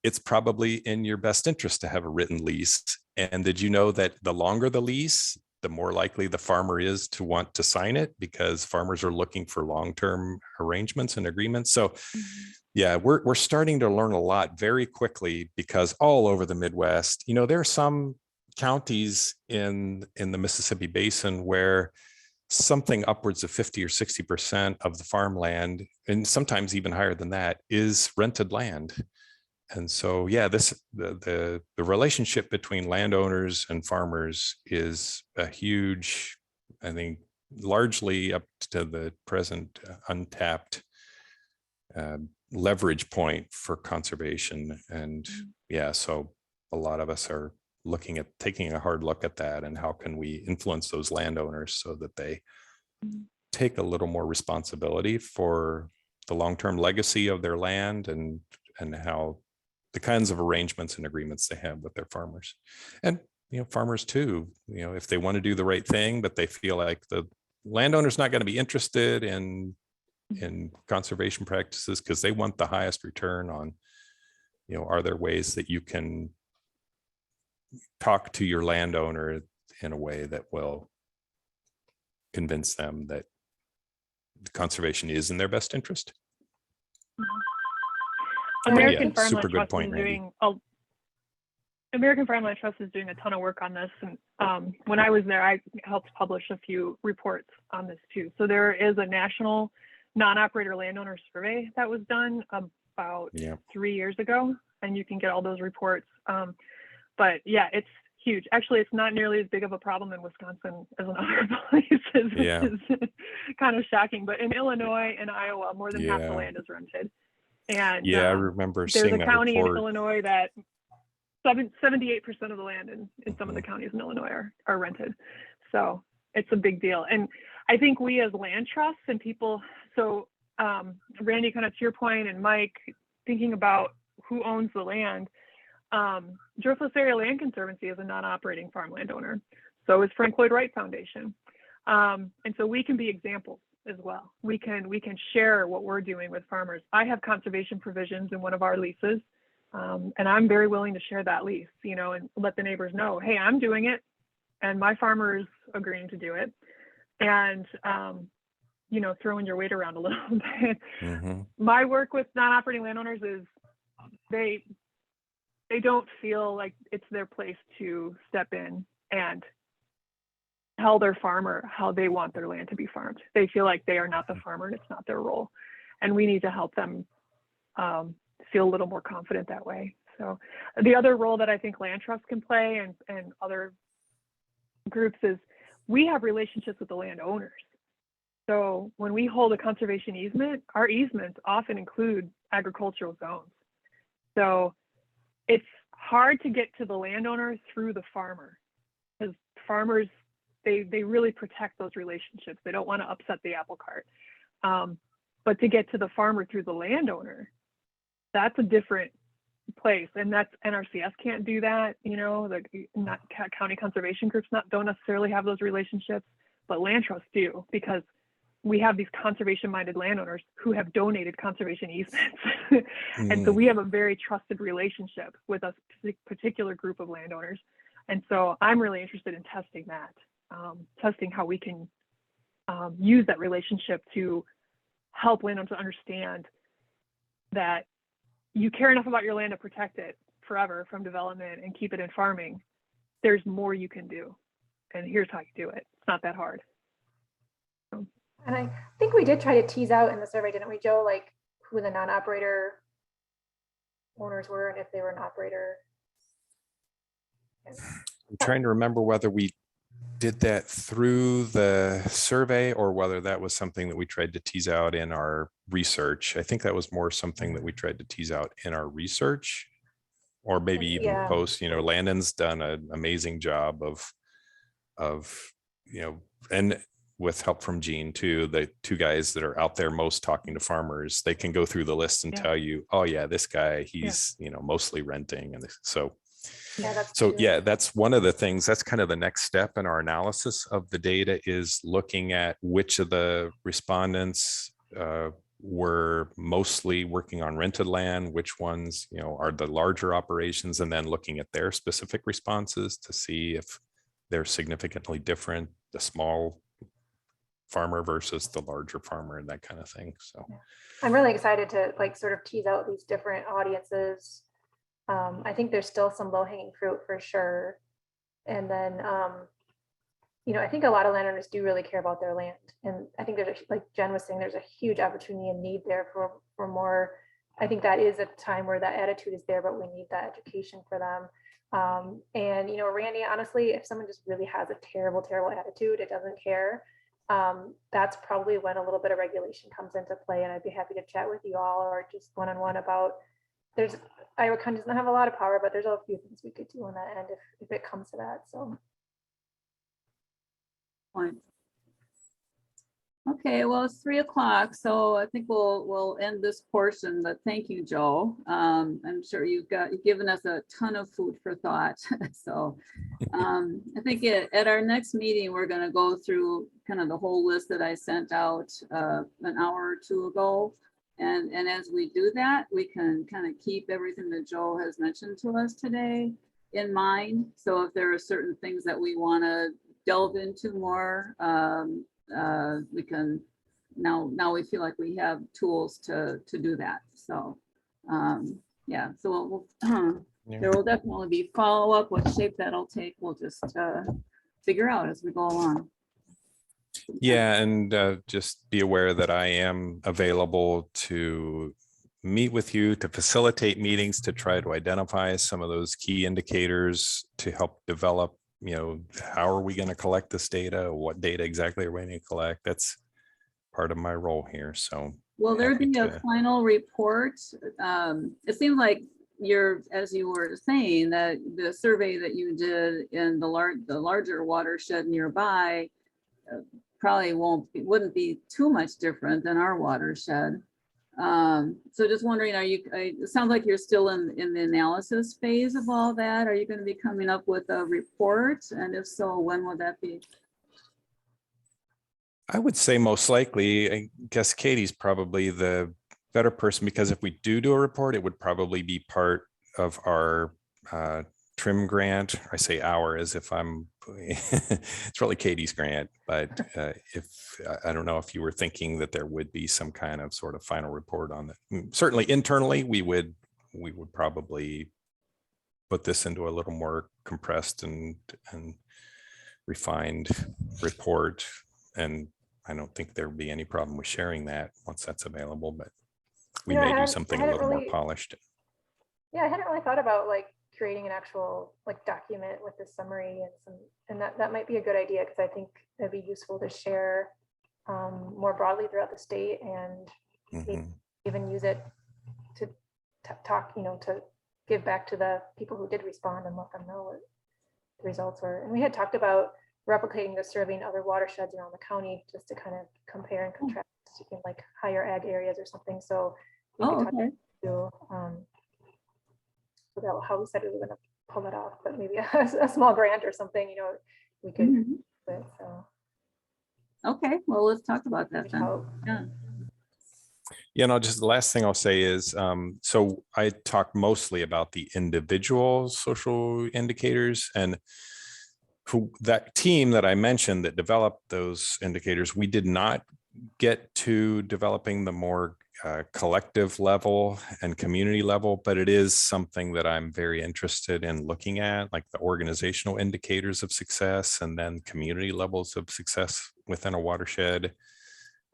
it's probably in your best interest to have a written lease? And did you know that the longer the lease, the more likely the farmer is to want to sign it, because farmers are looking for long-term arrangements and agreements? So yeah, we're starting to learn a lot very quickly, because all over the Midwest, there are some counties in the Mississippi Basin where something upwards of 50 or 60% of the farmland, and sometimes even higher than that, is rented land. And so, yeah, the relationship between landowners and farmers is a huge, I think, largely up to the present untapped leverage point for conservation. And yeah, so a lot of us are looking at taking a hard look at that, and how can we influence those landowners so that they take a little more responsibility for the long-term legacy of their land and how the kinds of arrangements and agreements they have with their farmers. And, farmers too, if they want to do the right thing, but they feel like the landowner's not going to be interested in conservation practices because they want the highest return on, are there ways that you can talk to your landowner in a way that will convince them that conservation is in their best interest? American Yeah, Farmland super good Trust point, is Randy. doing American Farmland Trust is doing a ton of work on this, and when I was there, I helped publish a few reports on this too. So there is a national non-operator landowner survey that was done about 3 years ago, and you can get all those reports. But yeah, it's huge. Actually, it's not nearly as big of a problem in Wisconsin as in other places, which is kind of shocking. But in Illinois and Iowa, more than half the land is rented. And I remember there's seeing a that county report. in Illinois that 78% of the land in some of the counties in Illinois are rented. So it's a big deal. And I think we as land trusts and people, so Randy, kind of to your point, and Mike, thinking about who owns the land, Driftless Area Land Conservancy is a non-operating farmland owner. So is Frank Lloyd Wright Foundation. And so we can be examples as well. We can share what we're doing with farmers. I have conservation provisions in one of our leases. And I'm very willing to share that lease, and let the neighbors know, hey, I'm doing it and my farmer's agreeing to do it. And, throwing your weight around a little bit. Mm-hmm. My work with non-operating landowners is they don't feel like it's their place to step in and tell their farmer how they want their land to be farmed. They feel like they are not the farmer and it's not their role. And we need to help them feel a little more confident that way. So the other role that I think land trusts can play and other groups is we have relationships with the landowners. So when we hold a conservation easement, our easements often include agricultural zones. So it's hard to get to the landowner through the farmer, because farmers, they really protect those relationships. They don't want to upset the apple cart. But to get to the farmer through the landowner, that's a different place, and that's NRCS can't do that. Not county conservation groups don't necessarily have those relationships, but land trusts do, because we have these conservation-minded landowners who have donated conservation easements, and so we have a very trusted relationship with a particular group of landowners. And so I'm really interested in testing that, testing how we can use that relationship to help landowners understand that you care enough about your land to protect it forever from development and keep it in farming. There's more you can do, and here's how you do it. It's not that hard. And I think we did try to tease out in the survey, didn't we, Joe, like who the non-operator owners were and if they were an operator? I'm trying to remember whether we did that through the survey or whether that was something that we tried to tease out in our research. I think that was more something that we tried to tease out in our research, or maybe even post. Landon's done an amazing job of and with help from Gene too, the two guys that are out there most talking to farmers, they can go through the list and tell you, oh yeah, this guy, he's mostly renting. And that's one of the things. That's kind of the next step in our analysis of the data, is looking at which of the respondents were mostly working on rented land, which ones are the larger operations, and then looking at their specific responses to see if they're significantly different, the small farmer versus the larger farmer, and that kind of thing. So I'm really excited to sort of tease out these different audiences. I think there's still some low-hanging fruit for sure. And then, I think a lot of landowners do really care about their land. And I think there's, like Jen was saying, there's a huge opportunity and need there for more. I think that is a time where that attitude is there, but we need that education for them. And, Randy, honestly, if someone just really has a terrible, terrible attitude, it doesn't care, that's probably when a little bit of regulation comes into play. And I'd be happy to chat with you all, or just one-on-one about, Iowa County doesn't have a lot of power, but there's a few things we could do on that end if it comes to that. So. Fine. Okay. Okay, well, it's 3 o'clock, so I think we'll end this portion, but thank you, Joe. I'm sure you've given us a ton of food for thought. So I think at our next meeting, we're gonna go through kind of the whole list that I sent out an hour or two ago. And as we do that, we can kind of keep everything that Joe has mentioned to us today in mind. So if there are certain things that we want to delve into more, we can, now we feel like we have tools to do that. So yeah, so there will definitely be follow-up. What shape that'll take, we'll just figure out as we go along. Yeah, and just be aware that I am available to meet with you, to facilitate meetings, to try to identify some of those key indicators to help develop, how are we going to collect this data? What data exactly are we going to collect? That's part of my role here. So will there happy be a to- final report? It seems like as you were saying, that the survey that you did in the larger watershed nearby probably wouldn't be too much different than our watershed. So just wondering, it sounds like you're still in the analysis phase of all that. Are you going to be coming up with a report? And if so, when will that be? I would say most likely, I guess Katie's probably the better person, because if we do a report, it would probably be part of our trim grant. I say our as if it's really Katie's grant, but I don't know if you were thinking that there would be some kind of sort of final report on that. Certainly internally, we would probably put this into a little more compressed and refined report. And I don't think there would be any problem with sharing that once that's available, but we may do something a little more polished. Yeah, I hadn't really thought about creating an actual document with the summary and that might be a good idea, because I think it'd be useful to share more broadly throughout the state, and even use it to talk, to give back to the people who did respond and let them know what the results were. And we had talked about replicating the survey in other watersheds around the county, just to kind of compare and contrast in higher ag areas or something. So we could talk to about how we said we were going to pull it off, but maybe a small grant or something, we could do it. So okay, well, let's talk about that then. Yeah. Yeah, no, just the last thing I'll say is, so I talked mostly about the individual social indicators, and that team that I mentioned that developed those indicators, we did not get to developing the more collective level and community level, but it is something that I'm very interested in looking at, like the organizational indicators of success and then community levels of success within a watershed.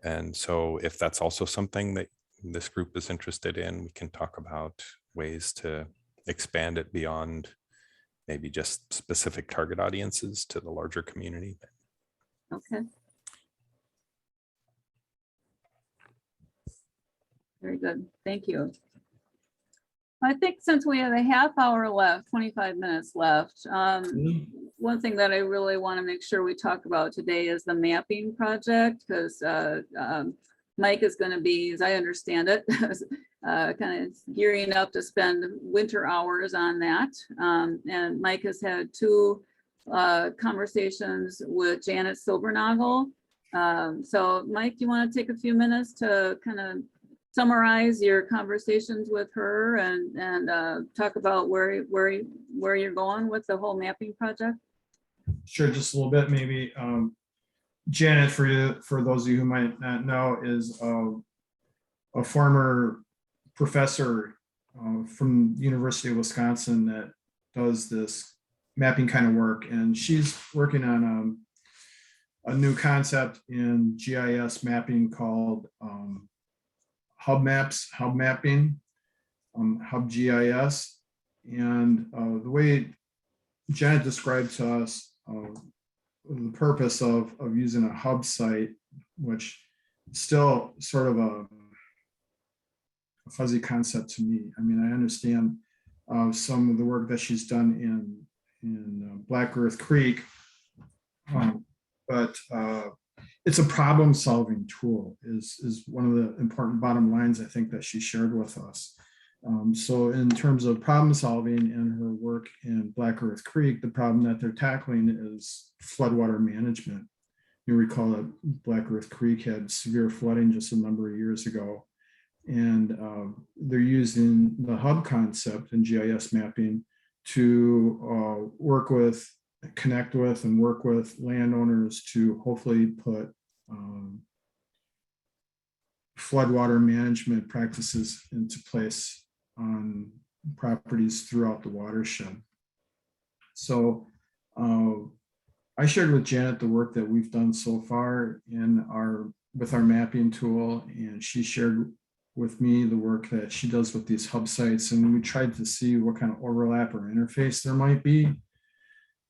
And so if that's also something that this group is interested in, we can talk about ways to expand it beyond maybe just specific target audiences to the larger community. Okay. Very good. Thank you. I think since we have a half hour left, 25 minutes left, one thing that I really want to make sure we talk about today is the mapping project, because Mike is going to be, as I understand it, kind of gearing up to spend winter hours on that. And Mike has had 2 conversations with Janet Silbernagel. So Mike, do you want to take a few minutes to kind of summarize your conversations with her and talk about where you're going with the whole mapping project? Sure, just a little bit maybe. Janet, for those of you who might not know, is a former professor from the University of Wisconsin that does this mapping kind of work, and she's working on a new concept in GIS mapping called hub mapping, hub GIS. And the way Janet described to us the purpose of using a hub site, which is still sort of a fuzzy concept to me. I mean, I understand some of the work that she's done in Black Earth Creek, but it's a problem solving tool is one of the important bottom lines I think that she shared with us. So in terms of problem solving and her work in Black Earth Creek, the problem that they're tackling is floodwater management. You recall that Black Earth Creek had severe flooding just a number of years ago. And they're using the hub concept and GIS mapping to connect with and work with landowners to hopefully put floodwater management practices into place on properties throughout the watershed. So I shared with Janet the work that we've done so far with our mapping tool, and she shared with me the work that she does with these hub sites, and we tried to see what kind of overlap or interface there might be,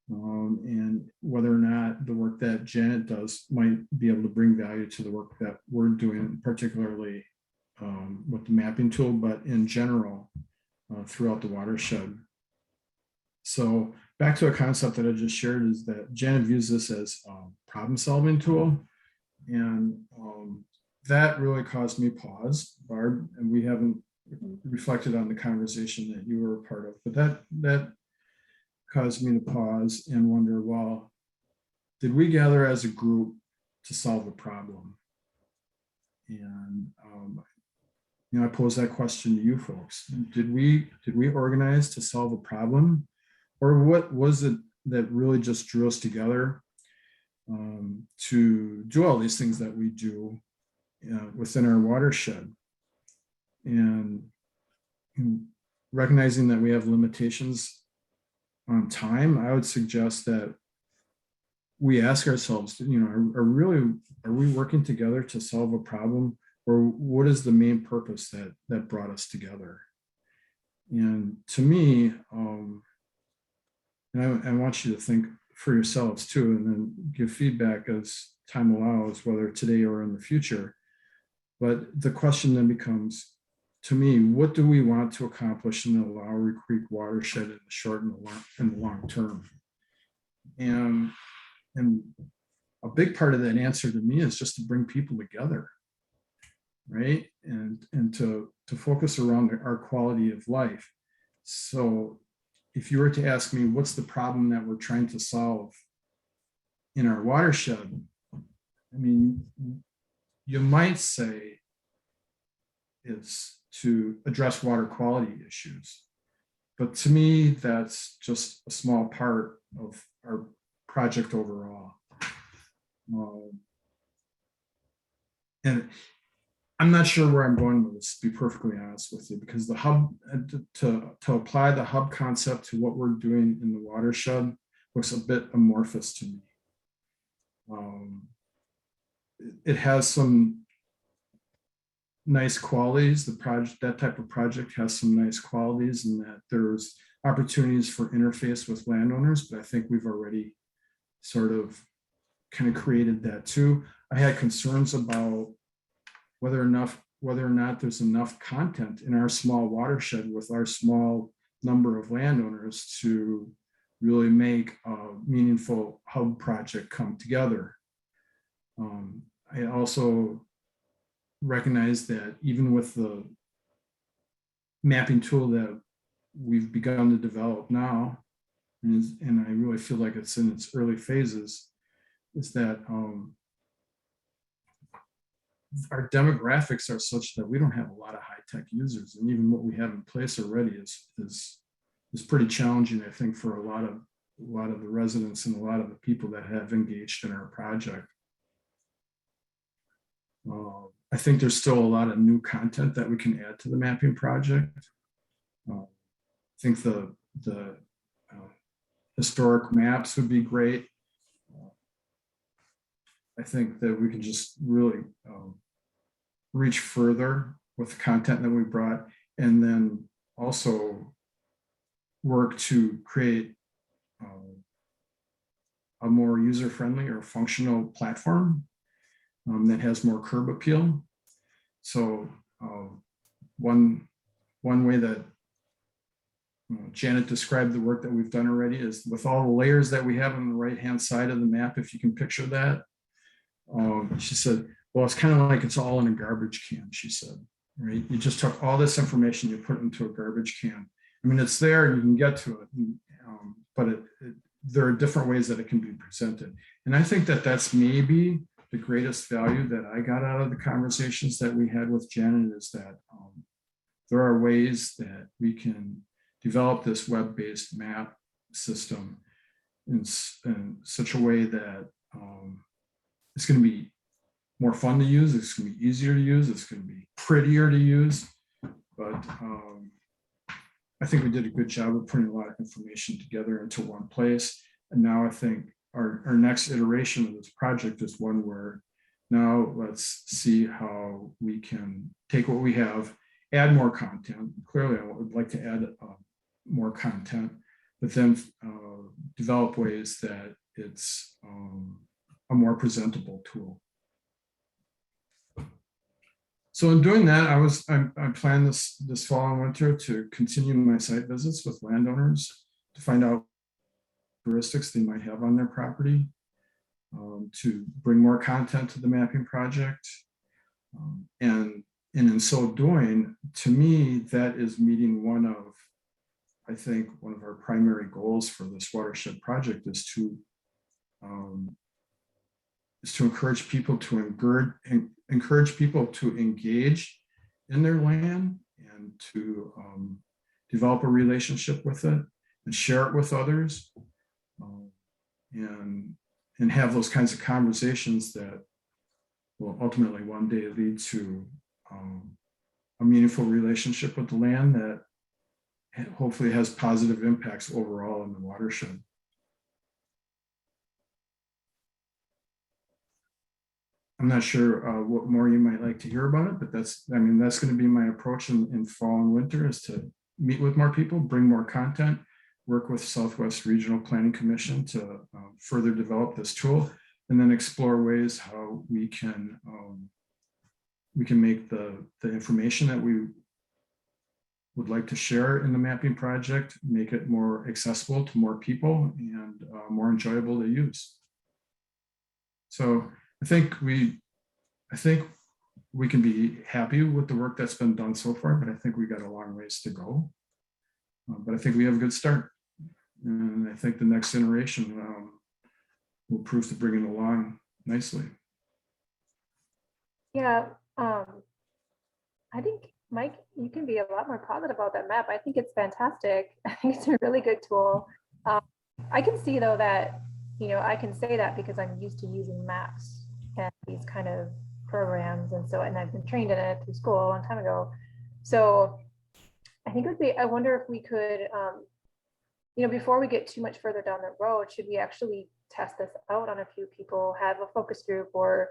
and whether or not the work that Janet does might be able to bring value to the work that we're doing, particularly with the mapping tool, but in general throughout the watershed. So back to a concept that I just shared is that Janet views this as a problem solving tool, and that really caused me pause, Barb, and we haven't reflected on the conversation that you were a part of, but that caused me to pause and wonder, well, did we gather as a group to solve a problem? And I pose that question to you folks. Did we organize to solve a problem, or what was it that really just drew us together to do all these things that we do within our watershed? And recognizing that we have limitations on time, I would suggest that we ask ourselves, are we working together to solve a problem, or what is the main purpose that brought us together? And to me, and I want you to think for yourselves too, and then give feedback as time allows, whether today or in the future. But the question then becomes, to me, what do we want to accomplish in the Lowery Creek watershed in the short and the long term? And a big part of that answer to me is just to bring people together, right? And to focus around our quality of life. So if you were to ask me, what's the problem that we're trying to solve in our watershed? I mean, you might say it's to address water quality issues. But to me, that's just a small part of our project overall. And I'm not sure where I'm going with this, to be perfectly honest with you, because the hub, to apply the hub concept to what we're doing in the watershed looks a bit amorphous to me. It has some nice qualities. That type of project has some nice qualities, in that there's opportunities for interface with landowners, but I think we've already sort of kind of created that too. I had concerns about whether or not there's enough content in our small watershed with our small number of landowners to really make a meaningful hub project come together. I also recognize that even with the mapping tool that we've begun to develop now, and I really feel like it's in its early phases, is that our demographics are such that we don't have a lot of high-tech users, and even what we have in place already is pretty challenging, I think, for a lot of the residents and a lot of the people that have engaged in our project. I think there's still a lot of new content that we can add to the mapping project. I think the historic maps would be great. I think that we can just really reach further with the content that we brought, and then also work to create a more user-friendly or functional platform that has more curb appeal. So one way that Janet described the work that we've done already is with all the layers that we have on the right-hand side of the map, if you can picture that. She said, well, it's kind of like it's all in a garbage can, she said, right? You just took all this information, you put it into a garbage can. I mean, it's there, you can get to it, but there are different ways that it can be presented. And I think that that's maybe the greatest value that I got out of the conversations that we had with Janet, is that there are ways that we can develop this web-based map system in such a way that it's going to be more fun to use, it's going to be easier to use, it's going to be prettier to use. But I think we did a good job of putting a lot of information together into one place. And now I think our next iteration of this project is one where now let's see how we can take what we have, add more content. Clearly, I would like to add more content, but then develop ways that it's a more presentable tool. So in doing that, I planned this fall and winter to continue my site visits with landowners to find out characteristics they might have on their property, to bring more content to the mapping project. And in so doing, to me, that is meeting one of, I think, one of our primary goals for this watershed project is to encourage people to engage in their land and to develop a relationship with it and share it with others, and have those kinds of conversations that will ultimately one day lead to a meaningful relationship with the land that hopefully has positive impacts overall in the watershed. I'm not sure what more you might like to hear about it, but that's going to be my approach in fall and winter, is to meet with more people, bring more content, work with Southwest Regional Planning Commission to further develop this tool, and then explore ways how we can make the information that we would like to share in the mapping project, make it more accessible to more people and more enjoyable to use. So I think we can be happy with the work that's been done so far, but I think we got a long ways to go. But I think we have a good start. And I think the next iteration will prove to bring it along nicely. Yeah, I think, Mike, you can be a lot more positive about that map. I think it's fantastic. I think it's a really good tool. I can see though that, I can say that because I'm used to using maps and these kind of programs. And I've been trained in it through school a long time ago. So I think I wonder if we could, before we get too much further down the road, should we actually test this out on a few people, have a focus group, or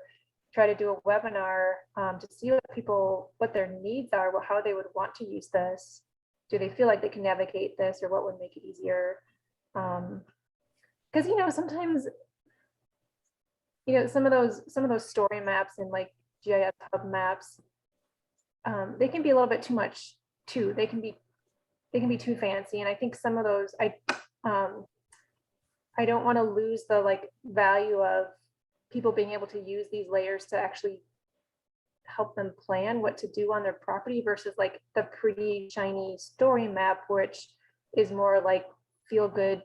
try to do a webinar to see what their needs are, how they would want to use this. Do they feel like they can navigate this, or what would make it easier? Because sometimes some of those story maps and like GIS hub maps, they can be a little bit too much too. They can be too fancy, and I think some of those I don't want to lose the value of people being able to use these layers to actually help them plan what to do on their property versus like the pretty shiny story map, which is more like feel good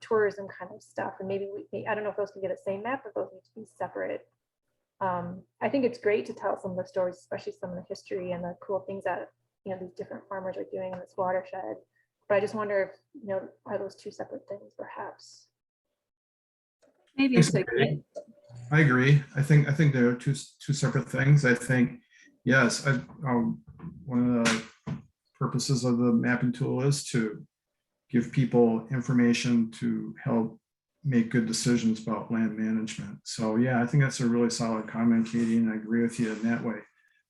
tourism kind of stuff. And maybe I don't know if those can get the same map, or those need to be separate. I think it's great to tell some of the stories, especially some of the history and the cool things that these different farmers are doing in this watershed. But I just wonder if are those two separate things perhaps? Maybe it's like, I agree. I think there are two separate things. I think, yes, one of the purposes of the mapping tool is to give people information to help make good decisions about land management. So yeah, I think that's a really solid comment, Katie, and I agree with you in that way.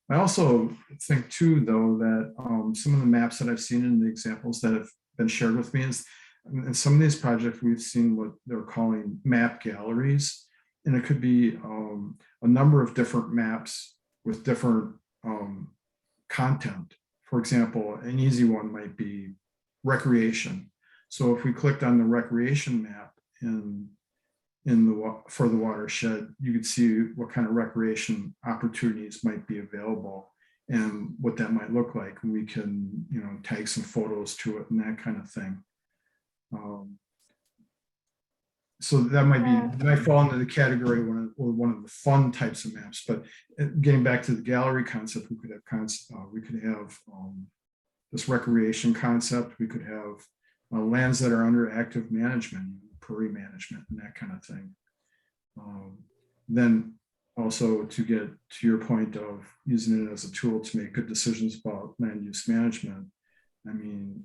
I also think too, though, that some of the maps that I've seen in the examples that have been shared with me is in some of these projects, we've seen what they're calling map galleries. And it could be a number of different maps with different content. For example, an easy one might be recreation. So if we clicked on the recreation map in for the watershed, you could see what kind of recreation opportunities might be available and what that might look like. We can, tag some photos to it and that kind of thing. So that might fall into the category one of the fun types of maps. But getting back to the gallery concept, we could have this recreation concept. We could have lands that are under active management, prairie management, and that kind of thing. Then also to get to your point of using it as a tool to make good decisions about land use management. I mean,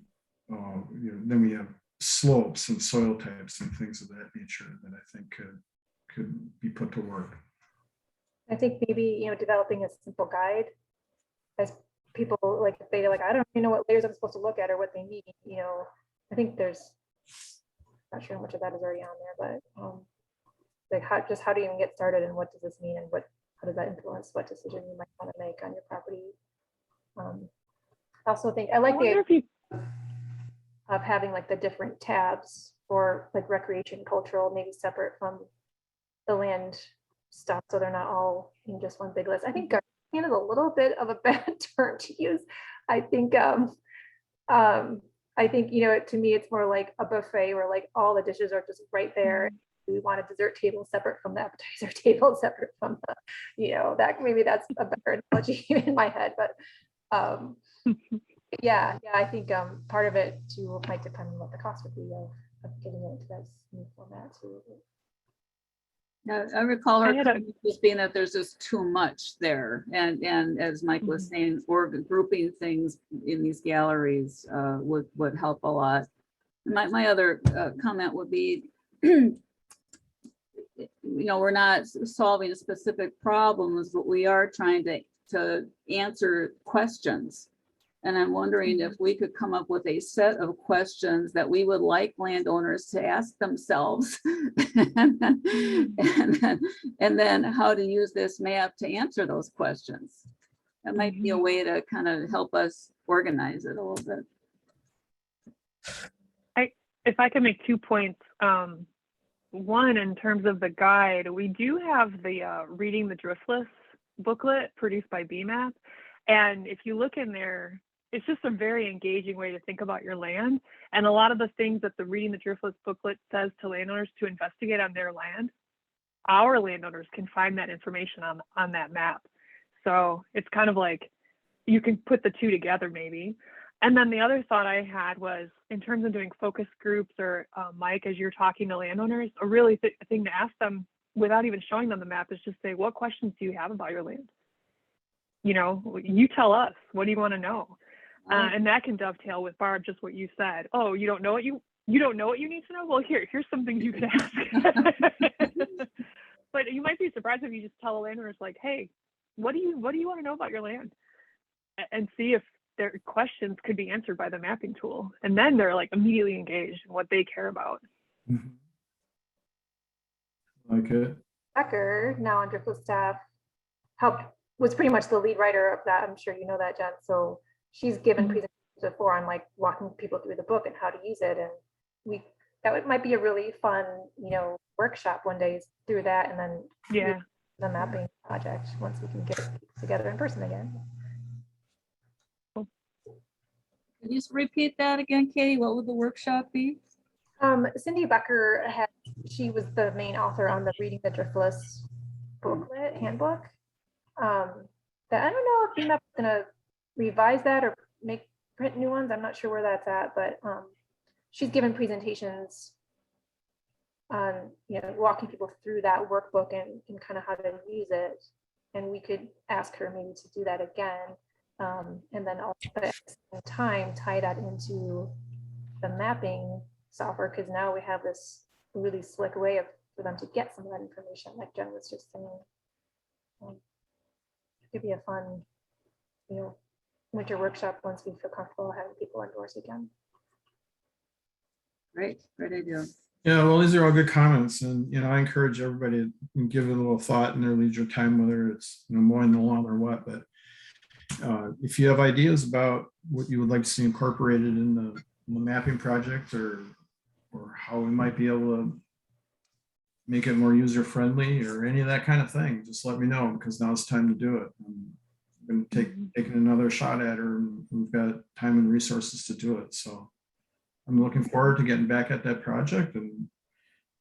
then we have slopes and soil types and things of that nature that I think could be put to work. I think maybe, developing a simple guide as people like, if they're like, I don't even know what layers I'm supposed to look at or what they need, I think there's, not sure how much of that is already on there, but like how do you even get started and what does this mean and how does that influence what decision you might want to make on your property? I also think I like the idea of having like the different tabs for like recreation, cultural, maybe separate from the land stuff, so they're not all in just one big list. I think garden is a little bit of a bad term to use. I think to me it's more like a buffet where like all the dishes are just right there. We want a dessert table separate from the appetizer table, separate from the, that maybe that's a better analogy in my head, but yeah, I think part of it too might depend on what the cost would be of getting it into that new format too. Yeah, I recall her just being that there's just too much there, and as Mike was saying, grouping things in these galleries would help a lot. My other comment would be, we're not solving specific problems, but we are trying to answer questions. And I'm wondering if we could come up with a set of questions that we would like landowners to ask themselves, and then how to use this map to answer those questions. That might be a way to kind of help us organize it a little bit. If I could make 2 points. One, in terms of the guide, we do have the Reading the Driftless booklet produced by BMAP. And if you look in there, it's just a very engaging way to think about your land. And a lot of the things that the Reading the Driftless booklet says to landowners to investigate on their land, our landowners can find that information on that map. So it's kind of like you can put the two together maybe. And then the other thought I had was, in terms of doing focus groups, or Mike, as you're talking to landowners, a really thing to ask them without even showing them the map is just say, what questions do you have about your land? You tell us, what do you want to know? And that can dovetail with Barb, just what you said. Oh, you don't know what you need to know? Well, here's some things you can ask. But you might be surprised if you just tell the landowners, like, hey, what do you want to know about your land? And see if their questions could be answered by the mapping tool. And then they're like immediately engaged in what they care about. Like it. Becker, now on Driftless staff, was pretty much the lead writer of that. I'm sure you know that, Jen. So she's given presentations before on like walking people through the book and how to use it. And that might be a really fun, workshop one day through that, and then the mapping project once we can get it together in person again. Can you just repeat that again, Katie? What would the workshop be? Cindy Becker she was the main author on the Reading the Driftless booklet handbook. That I don't know if BMAP is gonna revise that or print new ones. I'm not sure where that's at, but she's given presentations on walking people through that workbook and kind of how to use it. And we could ask her maybe to do that again. And then also at the same time tie that into the mapping software, because now we have this really slick way for them to get some of that information, like Jen was just saying. It could be a fun, winter workshop once we feel comfortable having people indoors again. Great idea. Yeah, well, these are all good comments, and I encourage everybody to give it a little thought in their leisure time, whether it's mowing the lawn or what. But if you have ideas about what you would like to see incorporated in the mapping project, or how we might be able to make it more user friendly or any of that kind of thing, just let me know, because now it's time to do it. I'm going to taking another shot at her, and we've got time and resources to do it. So I'm looking forward to getting back at that project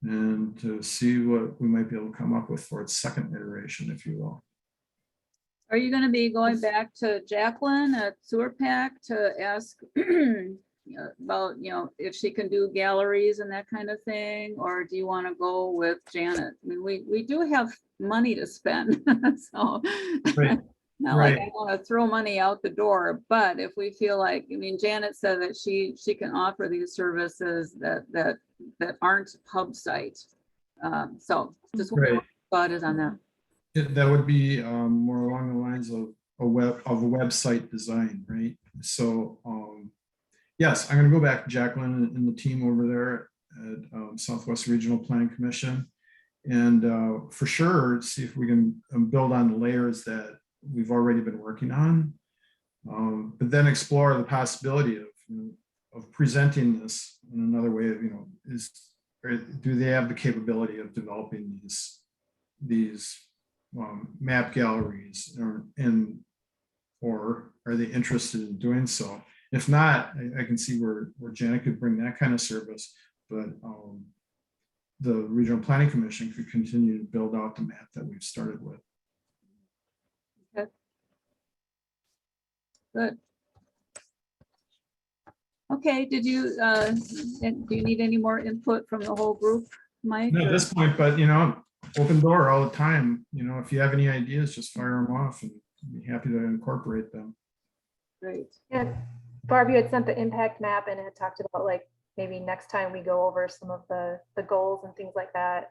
and to see what we might be able to come up with for its second iteration, if you will. Are you gonna be going back to Jacqueline at Sewer Pack to ask about, if she can do galleries and that kind of thing? Or do you want to go with Janet? I mean, we do have money to spend, so. Right. Not like I want to throw money out the door, but if we feel like, I mean, Janet said that she can offer these services that aren't hub site. So just what your thought is on that. That would be more along the lines of a website design, right? So yes, I'm going to go back to Jacqueline and the team over there at Southwest Regional Planning Commission, and for sure see if we can build on the layers that we've already been working on, but then explore the possibility of presenting this in another way. Do they have the capability of developing these map galleries, or are they interested in doing so? If not, I can see where Janet could bring that kind of service, but the Regional Planning Commission could continue to build out the map that we've started with. Good. Okay, do you need any more input from the whole group, Mike? Not at this point, but open door all the time. If you have any ideas, just fire them off, and be happy to incorporate them. Great. Yeah, Barb, you had sent the impact map and had talked about like maybe next time we go over some of the goals and things like that.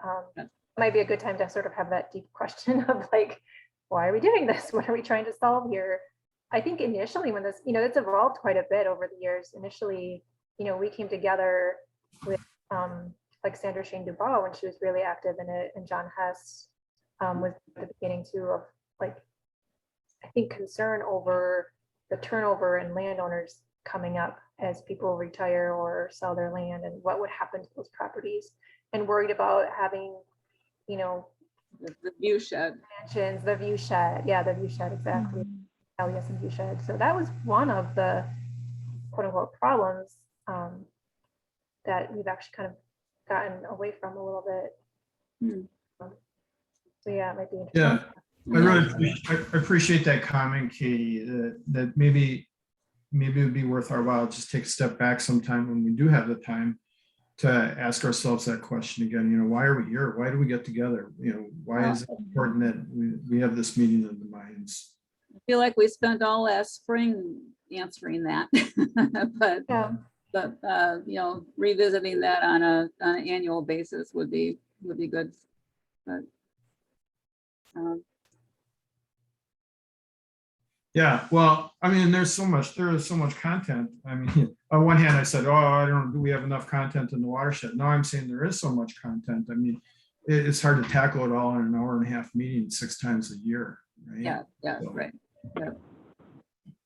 Might be a good time to sort of have that deep question of like, why are we doing this? What are we trying to solve here? I think initially when this, it's evolved quite a bit over the years. Initially, we came together with like Sandra Shane Dubois when she was really active in it, and John Hess was at the beginning too of like, I think concern over the turnover and landowners coming up as people retire or sell their land, and what would happen to those properties, and worried about having, the view shed. mansions, the view shed. Yeah, the view shed, exactly. Yes, and view shed. So that was one of the quote unquote problems that we've actually kind of gotten away from a little bit. So yeah, it might be interesting. Yeah, I appreciate that comment, Katie, that maybe it would be worth our while just take a step back sometime when we do have the time to ask ourselves that question again. Why are we here? Why do we get together? Why is it important that we have this meeting of the minds? I feel like we spent all last spring answering that, but revisiting that on an annual basis would be good. But yeah, well, I mean, there is so much content. I mean, on one hand, I said, I don't know, do we have enough content in the watershed? No, I'm saying there is so much content. I mean, it's hard to tackle it all in an hour and a half meeting 6 times a year, right? Yeah, right.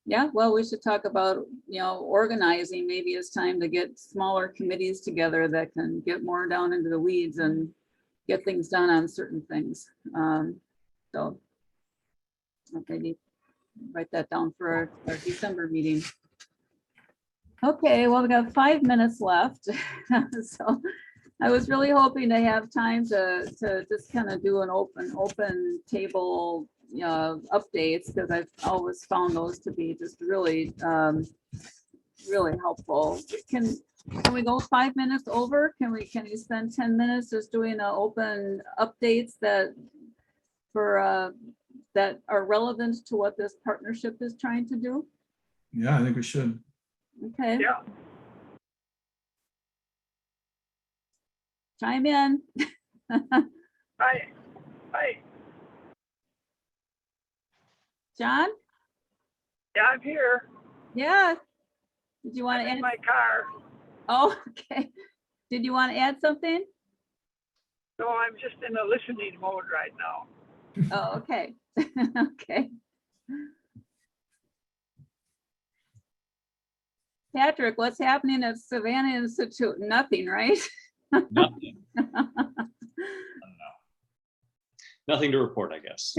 Yeah, well, we should talk about, organizing. Maybe it's time to get smaller committees together that can get more down into the weeds and get things done on certain things. So maybe write that down for our December meeting. Okay, well, we got 5 minutes left. So I was really hoping to have time to just kind of do an open table updates, because I've always found those to be just really really helpful. Can we go 5 minutes over? Can you spend 10 minutes just doing an open updates that are relevant to what this partnership is trying to do? Yeah, I think we should. Okay. Yeah. Chime in. Hi. John? Yeah, I'm here. Yeah. Did you want to I'm in add? my car. Oh, okay. Did you want to add something? So I'm just in a listening mode right now. Oh, okay. Okay. Patrick, what's happening at Savannah Institute? Nothing, right? Nothing. Nothing to report, I guess.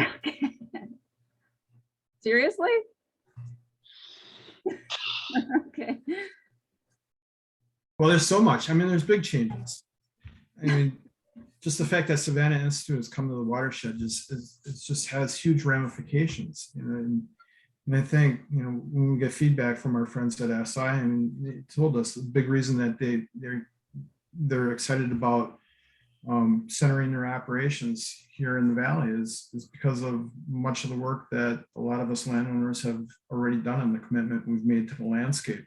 Seriously? Okay. Well, there's so much. I mean, there's big changes. I mean, just the fact that Savannah Institute has come to the watershed it just has huge ramifications. You know, and I think, you know, when we get feedback from our friends at SI, I mean, they told us the big reason that they're excited about centering their operations here in the valley is because of much of the work that a lot of us landowners have already done and the commitment we've made to the landscape.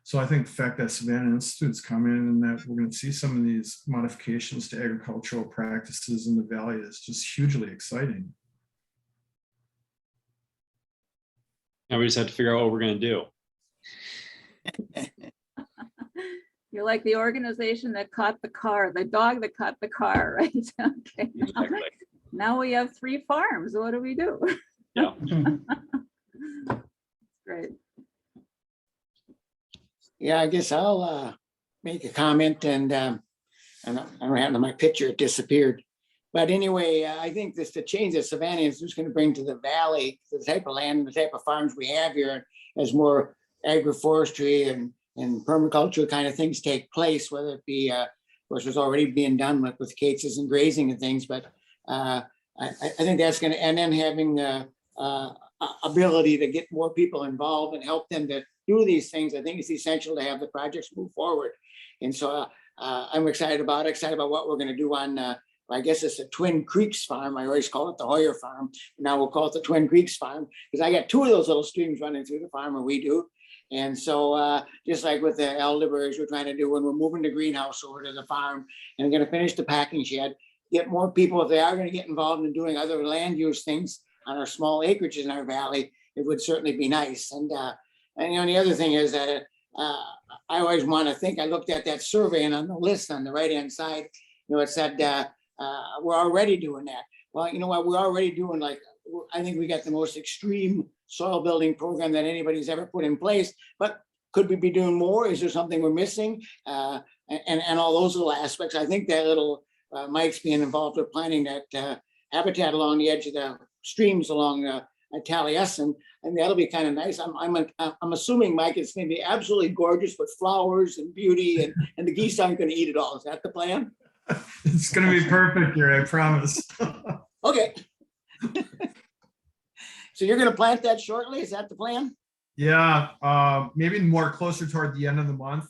So I think the fact that Savannah Institute's come in and that we're going to see some of these modifications to agricultural practices in the valley is just hugely exciting. Now we just have to figure out what we're going to do. You're like the organization that caught the car, the dog that caught the car, right? Okay. Exactly. Now we have 3 farms. What do we do? Yeah. Great. Yeah, I guess I'll make a comment and I don't have my picture, it disappeared. But anyway, I think the change that Savannah is just going to bring to the valley, the type of land and the type of farms we have here as more agroforestry and permaculture kind of things take place, whether it be, of course, was already being done with cases and grazing and things, but I think that's going to, and then having ability to get more people involved and help them to do these things. I think it's essential to have the projects move forward. And so I'm excited about what we're going to do on, I guess it's the Twin Creeks Farm. I always call it the Hoyer Farm. Now we'll call it the Twin Creeks Farm because I got 2 of those little streams running through the farm, or we do. And so just like with the elderberries we're trying to do when we're moving the greenhouse over to the farm and going to finish the packing shed, get more people, if they are going to get involved in doing other land use things on our small acreages in our valley, it would certainly be nice. And you know, the other thing is that I always want to think, I looked at that survey and on the list on the right-hand side, you know, it said we're already doing that. Well, you know what, we're already doing, like, I think we got the most extreme soil building program that anybody's ever put in place, but could we be doing more? Is there something we're missing? And all those little aspects. I think that little Mike's being involved with planting that habitat along the edge of the streams along Taliesin, and that'll be kind of nice. I'm assuming, Mike, it's going to be absolutely gorgeous with flowers and beauty, and the geese aren't going to eat it all. Is that the plan? It's going to be perfect here, I promise. Okay. So you're going to plant that shortly? Is that the plan? Yeah, maybe more closer toward the end of the month.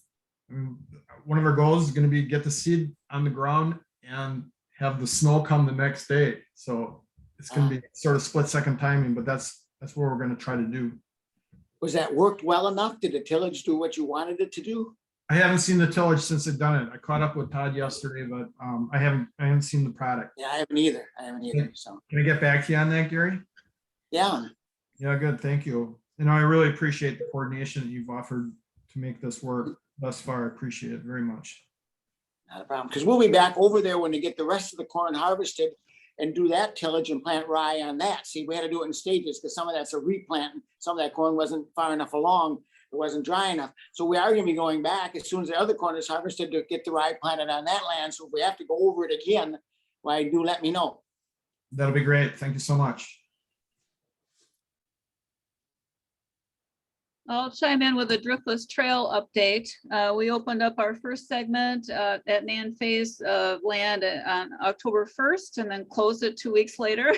I mean, one of our goals is going to be get the seed on the ground and have the snow come the next day. So it's going to be sort of split second timing, but that's what we're going to try to do. Was that worked well enough? Did the tillage do what you wanted it to do? I haven't seen the tillage since I've done it. I caught up with Todd yesterday, but I haven't seen the product. Yeah, I haven't either. So Can I get back to you on that, Gary? yeah. Yeah, good. Thank you. And I really appreciate the coordination that you've offered to make this work thus far. I appreciate it very much. Not a problem, because we'll be back over there when they get the rest of the corn harvested and do that tillage and plant rye on that. See, we had to do it in stages because some of that's a replant. Some of that corn wasn't far enough along. It wasn't dry enough. So we are going to be going back as soon as the other corn is harvested to get the rye planted on that land. So if we have to go over it again, why, do let me know. That'll be great. Thank you so much. I'll chime in with a driftless trail update. We opened up our first segment at Nan Phase of land on October 1st and then closed it 2 weeks later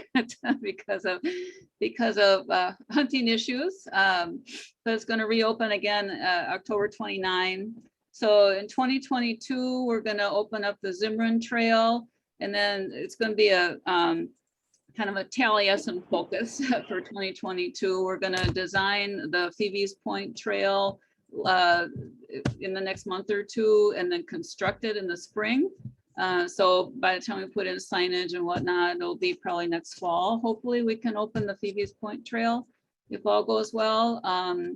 because of hunting issues. But it's going to reopen again October 29. So in 2022, we're going to open up the Zimrin Trail, and then it's going to be a kind of a Taliesin focus for 2022. We're going to design the Phoebe's Point Trail in the next month or 2 and then construct it in the spring. So by the time we put in signage and whatnot, it'll be probably next fall. Hopefully we can open the Phoebe's Point Trail if all goes well.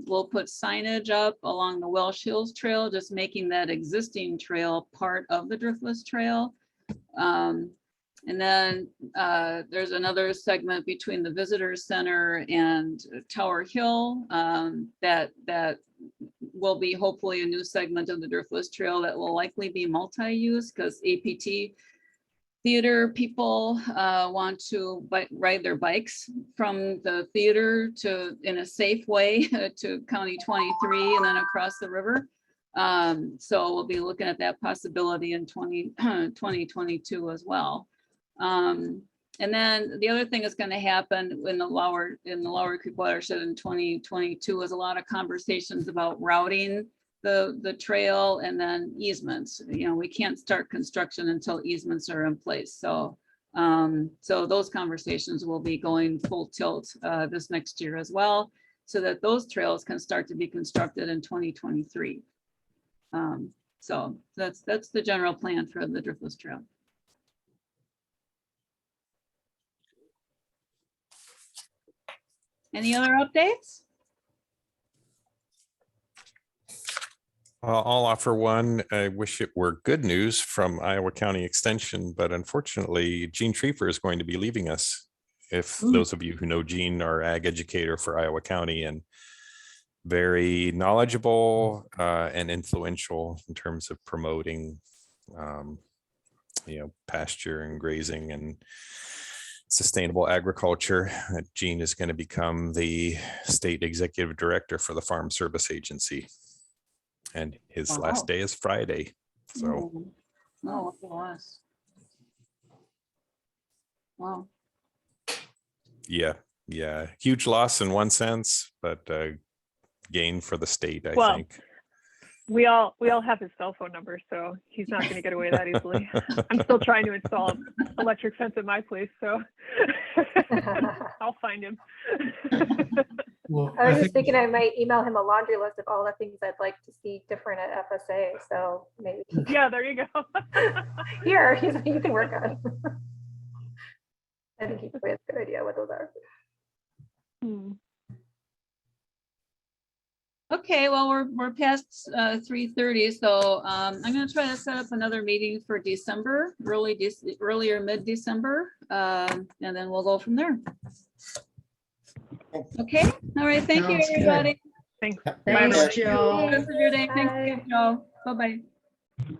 We'll put signage up along the Welsh Hills Trail, just making that existing trail part of the driftless trail. And then there's another segment between the visitor center and Tower Hill that will be hopefully a new segment of the driftless trail that will likely be multi-use because APT theater people want to ride their bikes from the theater to, in a safe way, to County 23 and then across the river. So we'll be looking at that possibility in 2022 as well. And then the other thing that's going to happen in the Lowery Creek Watershed in 2022 is a lot of conversations about routing the trail and then easements. You know, we can't start construction until easements are in place. So so those conversations will be going full tilt this next year as well, so that those trails can start to be constructed in 2023. So that's the general plan for the Driftless Trail. Any other updates? I'll offer one. I wish it were good news from Iowa County Extension, but unfortunately, Gene Triefer is going to be leaving us. If those of you who know Gene, our ag educator for Iowa County, and very knowledgeable and influential in terms of promoting, pasture and grazing and sustainable agriculture. Gene is going to become the state executive director for the Farm Service Agency. And his last day is Friday. So, what a loss. Wow. Yeah. Huge loss in one sense, but gain for the state, I Well, think. We all have his cell phone number, so he's not going to get away that easily. I'm still trying to install electric fence at my place, so I'll find him. Well, I was just think- thinking I might email him a laundry list of all the things I'd like to see different at FSA. So maybe Yeah, there you go. here, you can work on. I think he probably has a good idea what those are. Okay, well, we're past 3:30, so I'm going to try to set up another meeting for December, earlier mid-December, and then we'll go from there. Okay, all right, thank you, Sounds good. everybody. Thanks. Thanks, Bye, everyone. Have a good rest of your day. Thank Bye. you, Joe. Bye-bye.